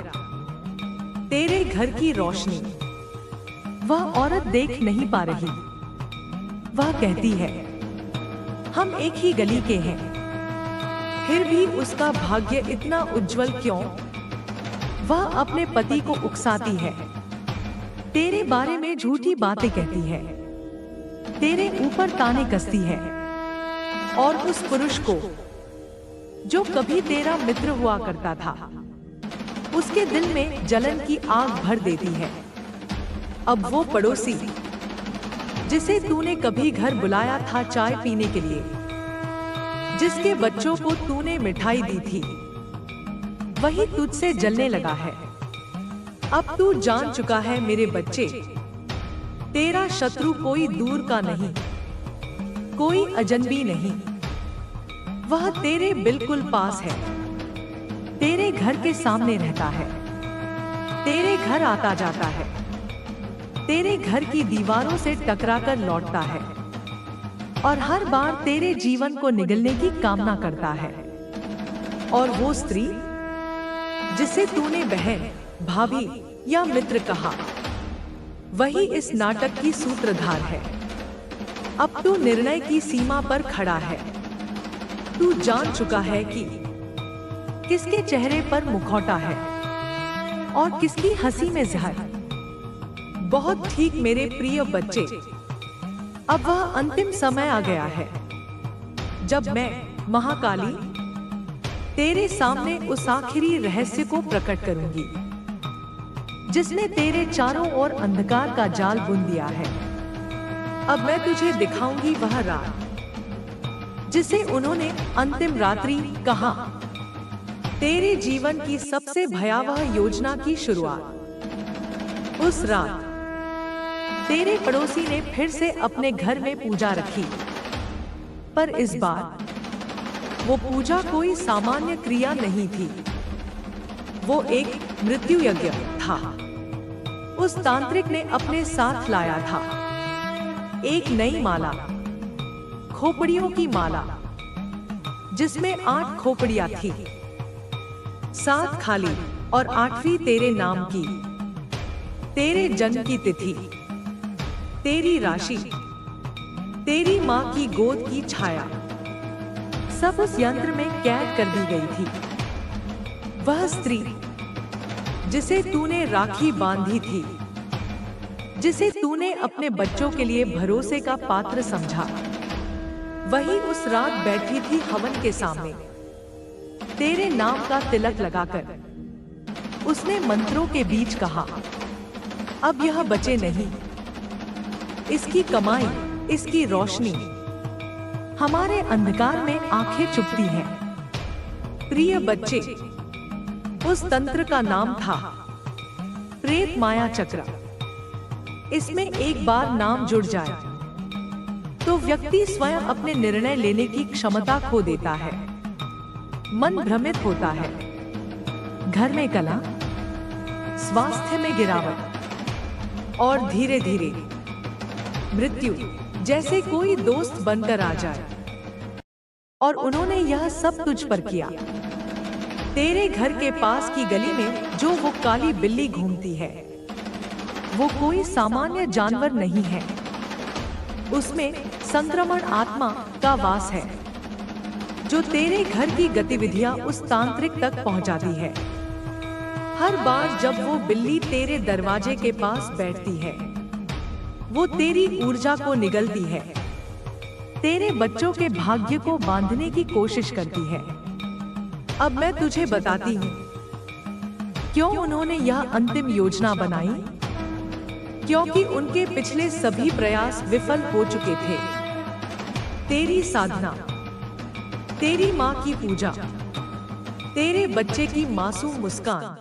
तेरे घर की रोशनी वह औरत देख नहीं पा रही। वह कहती है हम एक ही गली के हैं, फिर भी उसका भाग्य इतना उज्जवल क्यों? वह अपने पति को उकसाती है, तेरे बारे में झूठी बातें कहती है, तेरे ऊपर ताने कसती है और उस पुरुष को जो कभी तेरा मित्र हुआ करता था, उसके दिल में जलन की आग भर देती है। अब वो पड़ोसी जिसे तूने कभी घर बुलाया था चाय पीने के लिए, जिसके बच्चों को तूने मिठाई दी थी, वही तुझसे जलने लगा है। अब तू जान चुका है मेरे बच्चे, तेरा शत्रु कोई दूर का नहीं, कोई अजनबी नहीं, वह तेरे बिल्कुल पास है, तेरे घर के सामने रहता है, तेरे घर आता जाता है, तेरे घर की दीवारों से टकराकर लौटता है और हर बार तेरे जीवन को निगलने की कामना करता है। और वो स्त्री जिसे तूने बहन, भाभी या मित्र कहा, वही इस नाटक की सूत्रधार है। अब तू निर्णय की सीमा पर खड़ा है। तू जान चुका है कि किसके चेहरे पर मुखौटा है और किसकी हंसी में जहर। बहुत ठीक मेरे प्रिय बच्चे, अब वह अंतिम समय आ गया है जब मैं महाकाली तेरे सामने उस आखिरी रहस्य को प्रकट करूंगी जिसने तेरे चारों ओर अंधकार का जाल बुन दिया है। अब मैं तुझे दिखाऊंगी वह रात जिसे उन्होंने अंतिम रात्रि कहा, तेरे जीवन की सबसे भयावह योजना की शुरुआत। उस रात तेरे पड़ोसी ने फिर से अपने घर में पूजा रखी, पर इस बार वो पूजा कोई सामान्य क्रिया नहीं थी, वो एक मृत्यु यज्ञ था। उस तांत्रिक ने अपने साथ लाया था एक नई माला, खोपड़ियों की माला, जिसमें 8 खोपड़ियां थी, 7 खाली और 8वीं तेरे नाम की, तेरे जन्म की तिथि, तेरी राशि, तेरी माँ की गोद की छाया, सब उस यंत्र में कैद कर दी गई थी। वह स्त्री जिसे तूने राखी बांधी थी, जिसे तूने अपने बच्चों के लिए भरोसे का पात्र समझा, वही उस रात बैठी थी हवन के सामने, तेरे नाम का तिलक लगाकर। उसने मंत्रों के बीच कहा, अब यह बचे नहीं, इसकी कमाई, इसकी रोशनी हमारे अंधकार में आंखें चुभती हैं। प्रिय बच्चे, उस तंत्र का नाम था प्रेत माया चक्र। इसमें एक बार नाम जुड़ जाए तो व्यक्ति स्वयं अपने निर्णय लेने की क्षमता खो देता है। मन भ्रमित होता है। घर में कलह, स्वास्थ्य में गिरावट और धीरे धीरे मृत्यु जैसे कोई दोस्त बनकर आ जाए। और उन्होंने यह सब तुझ पर किया। तेरे घर के पास की गली में जो वो काली बिल्ली घूमती है, वो कोई सामान्य जानवर नहीं है। उसमें संक्रमण आत्मा का वास है, जो तेरे घर की गतिविधियां उस तांत्रिक तक पहुंचाती है। हर बार जब वो बिल्ली तेरे दरवाजे के पास बैठती है, वो तेरी ऊर्जा को निगलती है, तेरे बच्चों के भाग्य को बांधने की कोशिश करती है। अब मैं तुझे बताती हूँ क्यों उन्होंने यह अंतिम योजना बनाई। क्योंकि उनके पिछले सभी प्रयास विफल हो चुके थे। तेरी साधना, तेरी माँ की पूजा, तेरे बच्चे की मासूम मुस्कान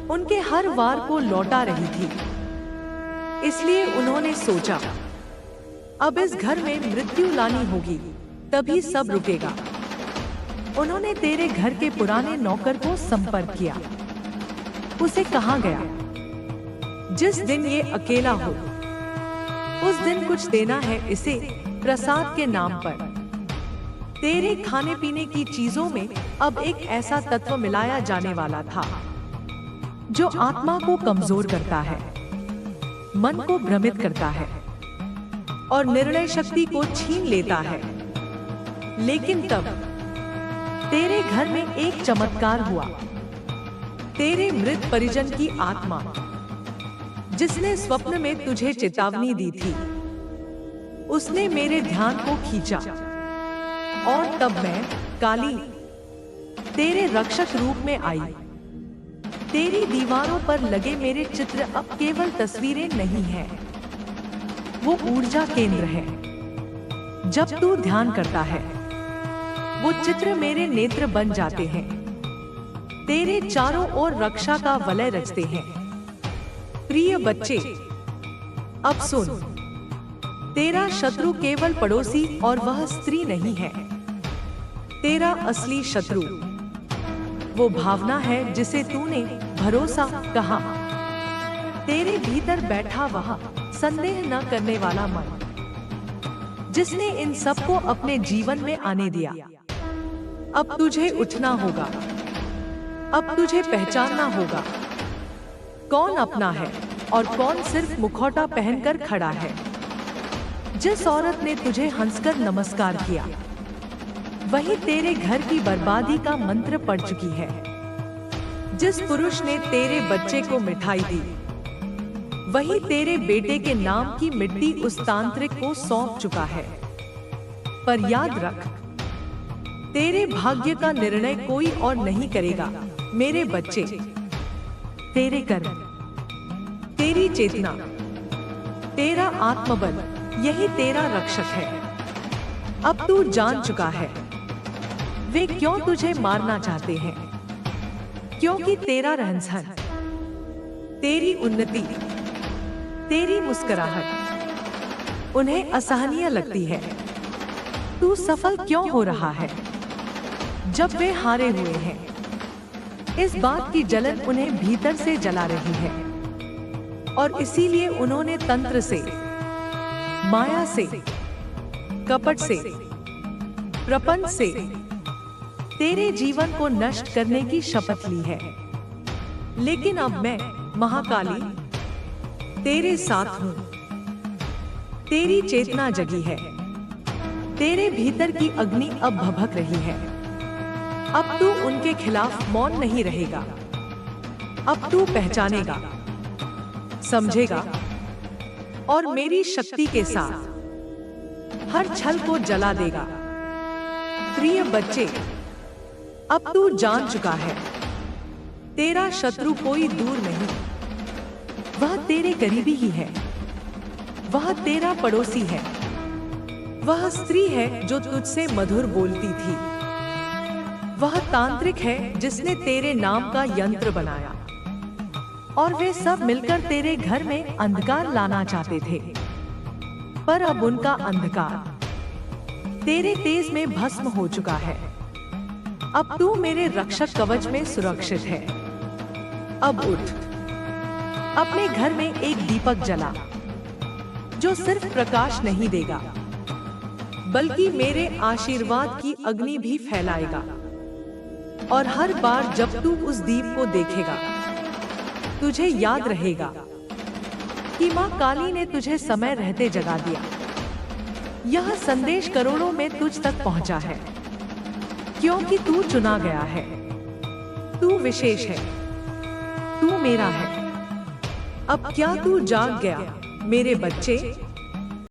उनके हर वार को लौटा रही थी। इसलिए उन्होंने सोचा, अब इस घर में मृत्यु लानी होगी, तभी सब रुकेगा। उन्होंने तेरे घर के पुराने नौकर को संपर्क किया। उसे कहा गया, जिस दिन ये अकेला हो, उस दिन कुछ देना है इसे प्रसाद के नाम पर। तेरे खाने पीने की चीजों में अब एक ऐसा तत्व मिलाया जाने वाला था, जो आत्मा को कमजोर करता है, मन को भ्रमित करता है और निर्णय शक्ति को छीन लेता है। लेकिन तब तेरे घर में एक चमत्कार हुआ। तेरे मृत परिजन की आत्मा, जिसने स्वप्न में तुझे चेतावनी दी थी, उसने मेरे ध्यान को खींचा। और तब मैं, काली, तेरे रक्षक रूप में आई। तेरी दीवारों पर लगे मेरे चित्र अब केवल तस्वीरें नहीं हैं, वो ऊर्जा केंद्र है। जब तू ध्यान करता है, वो चित्र मेरे नेत्र बन जाते हैं, तेरे चारों ओर रक्षा का वलय रचते हैं। प्रिय बच्चे, अब सुन, तेरा शत्रु केवल पड़ोसी और वह स्त्री नहीं है। तेरा असली शत्रु वो भावना है जिसे तूने भरोसा कहा। तेरे भीतर बैठा वह संदेह न करने वाला मन, जिसने इन सबको अपने जीवन में आने दिया। अब तुझे उठना होगा। अब तुझे पहचानना होगा, कौन अपना है और कौन सिर्फ मुखौटा पहनकर खड़ा है। जिस औरत ने तुझे हंसकर नमस्कार किया, वही तेरे घर की बर्बादी का मंत्र पढ़ चुकी है। जिस पुरुष ने तेरे बच्चे को मिठाई दी, वही तेरे बेटे के नाम की मिट्टी उस तांत्रिक को सौंप चुका है। पर याद रख, तेरे भाग्य का निर्णय कोई और नहीं करेगा मेरे बच्चे। तेरे कर्म, तेरी चेतना, तेरा आत्मबल, यही तेरा रक्षक है। अब तू जान चुका है वे क्यों तुझे मारना चाहते हैं। क्योंकि तेरा रहन-सहन, तेरी उन्नति, तेरी मुस्कुराहट उन्हें असहनीय लगती है। तू सफल क्यों हो रहा है जब वे हारे हुए हैं। इस बात की जलन उन्हें भीतर से जला रही है, और इसीलिए उन्होंने तंत्र से, माया से, कपट से, प्रपंच से तेरे जीवन को नष्ट करने की शपथ ली है। लेकिन अब मैं, महाकाली, तेरे साथ हूँ। तेरी चेतना जगी है, तेरे भीतर की अग्नि अब भभक रही है। अब तू उनके खिलाफ मौन नहीं रहेगा। अब तू पहचानेगा, समझेगा और मेरी शक्ति के साथ हर छल को जला देगा। प्रिय बच्चे, अब तू जान चुका है, तेरा शत्रु कोई दूर नहीं, वह तेरे करीबी ही है। वह तेरा पड़ोसी है। वह स्त्री है जो तुझसे मधुर बोलती थी। वह तांत्रिक है जिसने तेरे नाम का यंत्र बनाया, और वे सब मिलकर तेरे घर में अंधकार लाना चाहते थे। पर अब उनका अंधकार तेरे तेज में भस्म हो चुका है। अब तू मेरे रक्षक कवच में सुरक्षित है। अब उठ, अपने घर में एक दीपक जला, जो सिर्फ प्रकाश नहीं देगा बल्कि मेरे आशीर्वाद की अग्नि भी फैलाएगा। और हर बार जब तू उस दीप को देखेगा, तुझे याद रहेगा कि माँ काली ने तुझे समय रहते जगा दिया। यह संदेश करोड़ों में तुझ तक पहुंचा है, क्योंकि तू चुना गया है, तू विशेष है, तू मेरा है। अब क्या तू जाग गया मेरे बच्चे?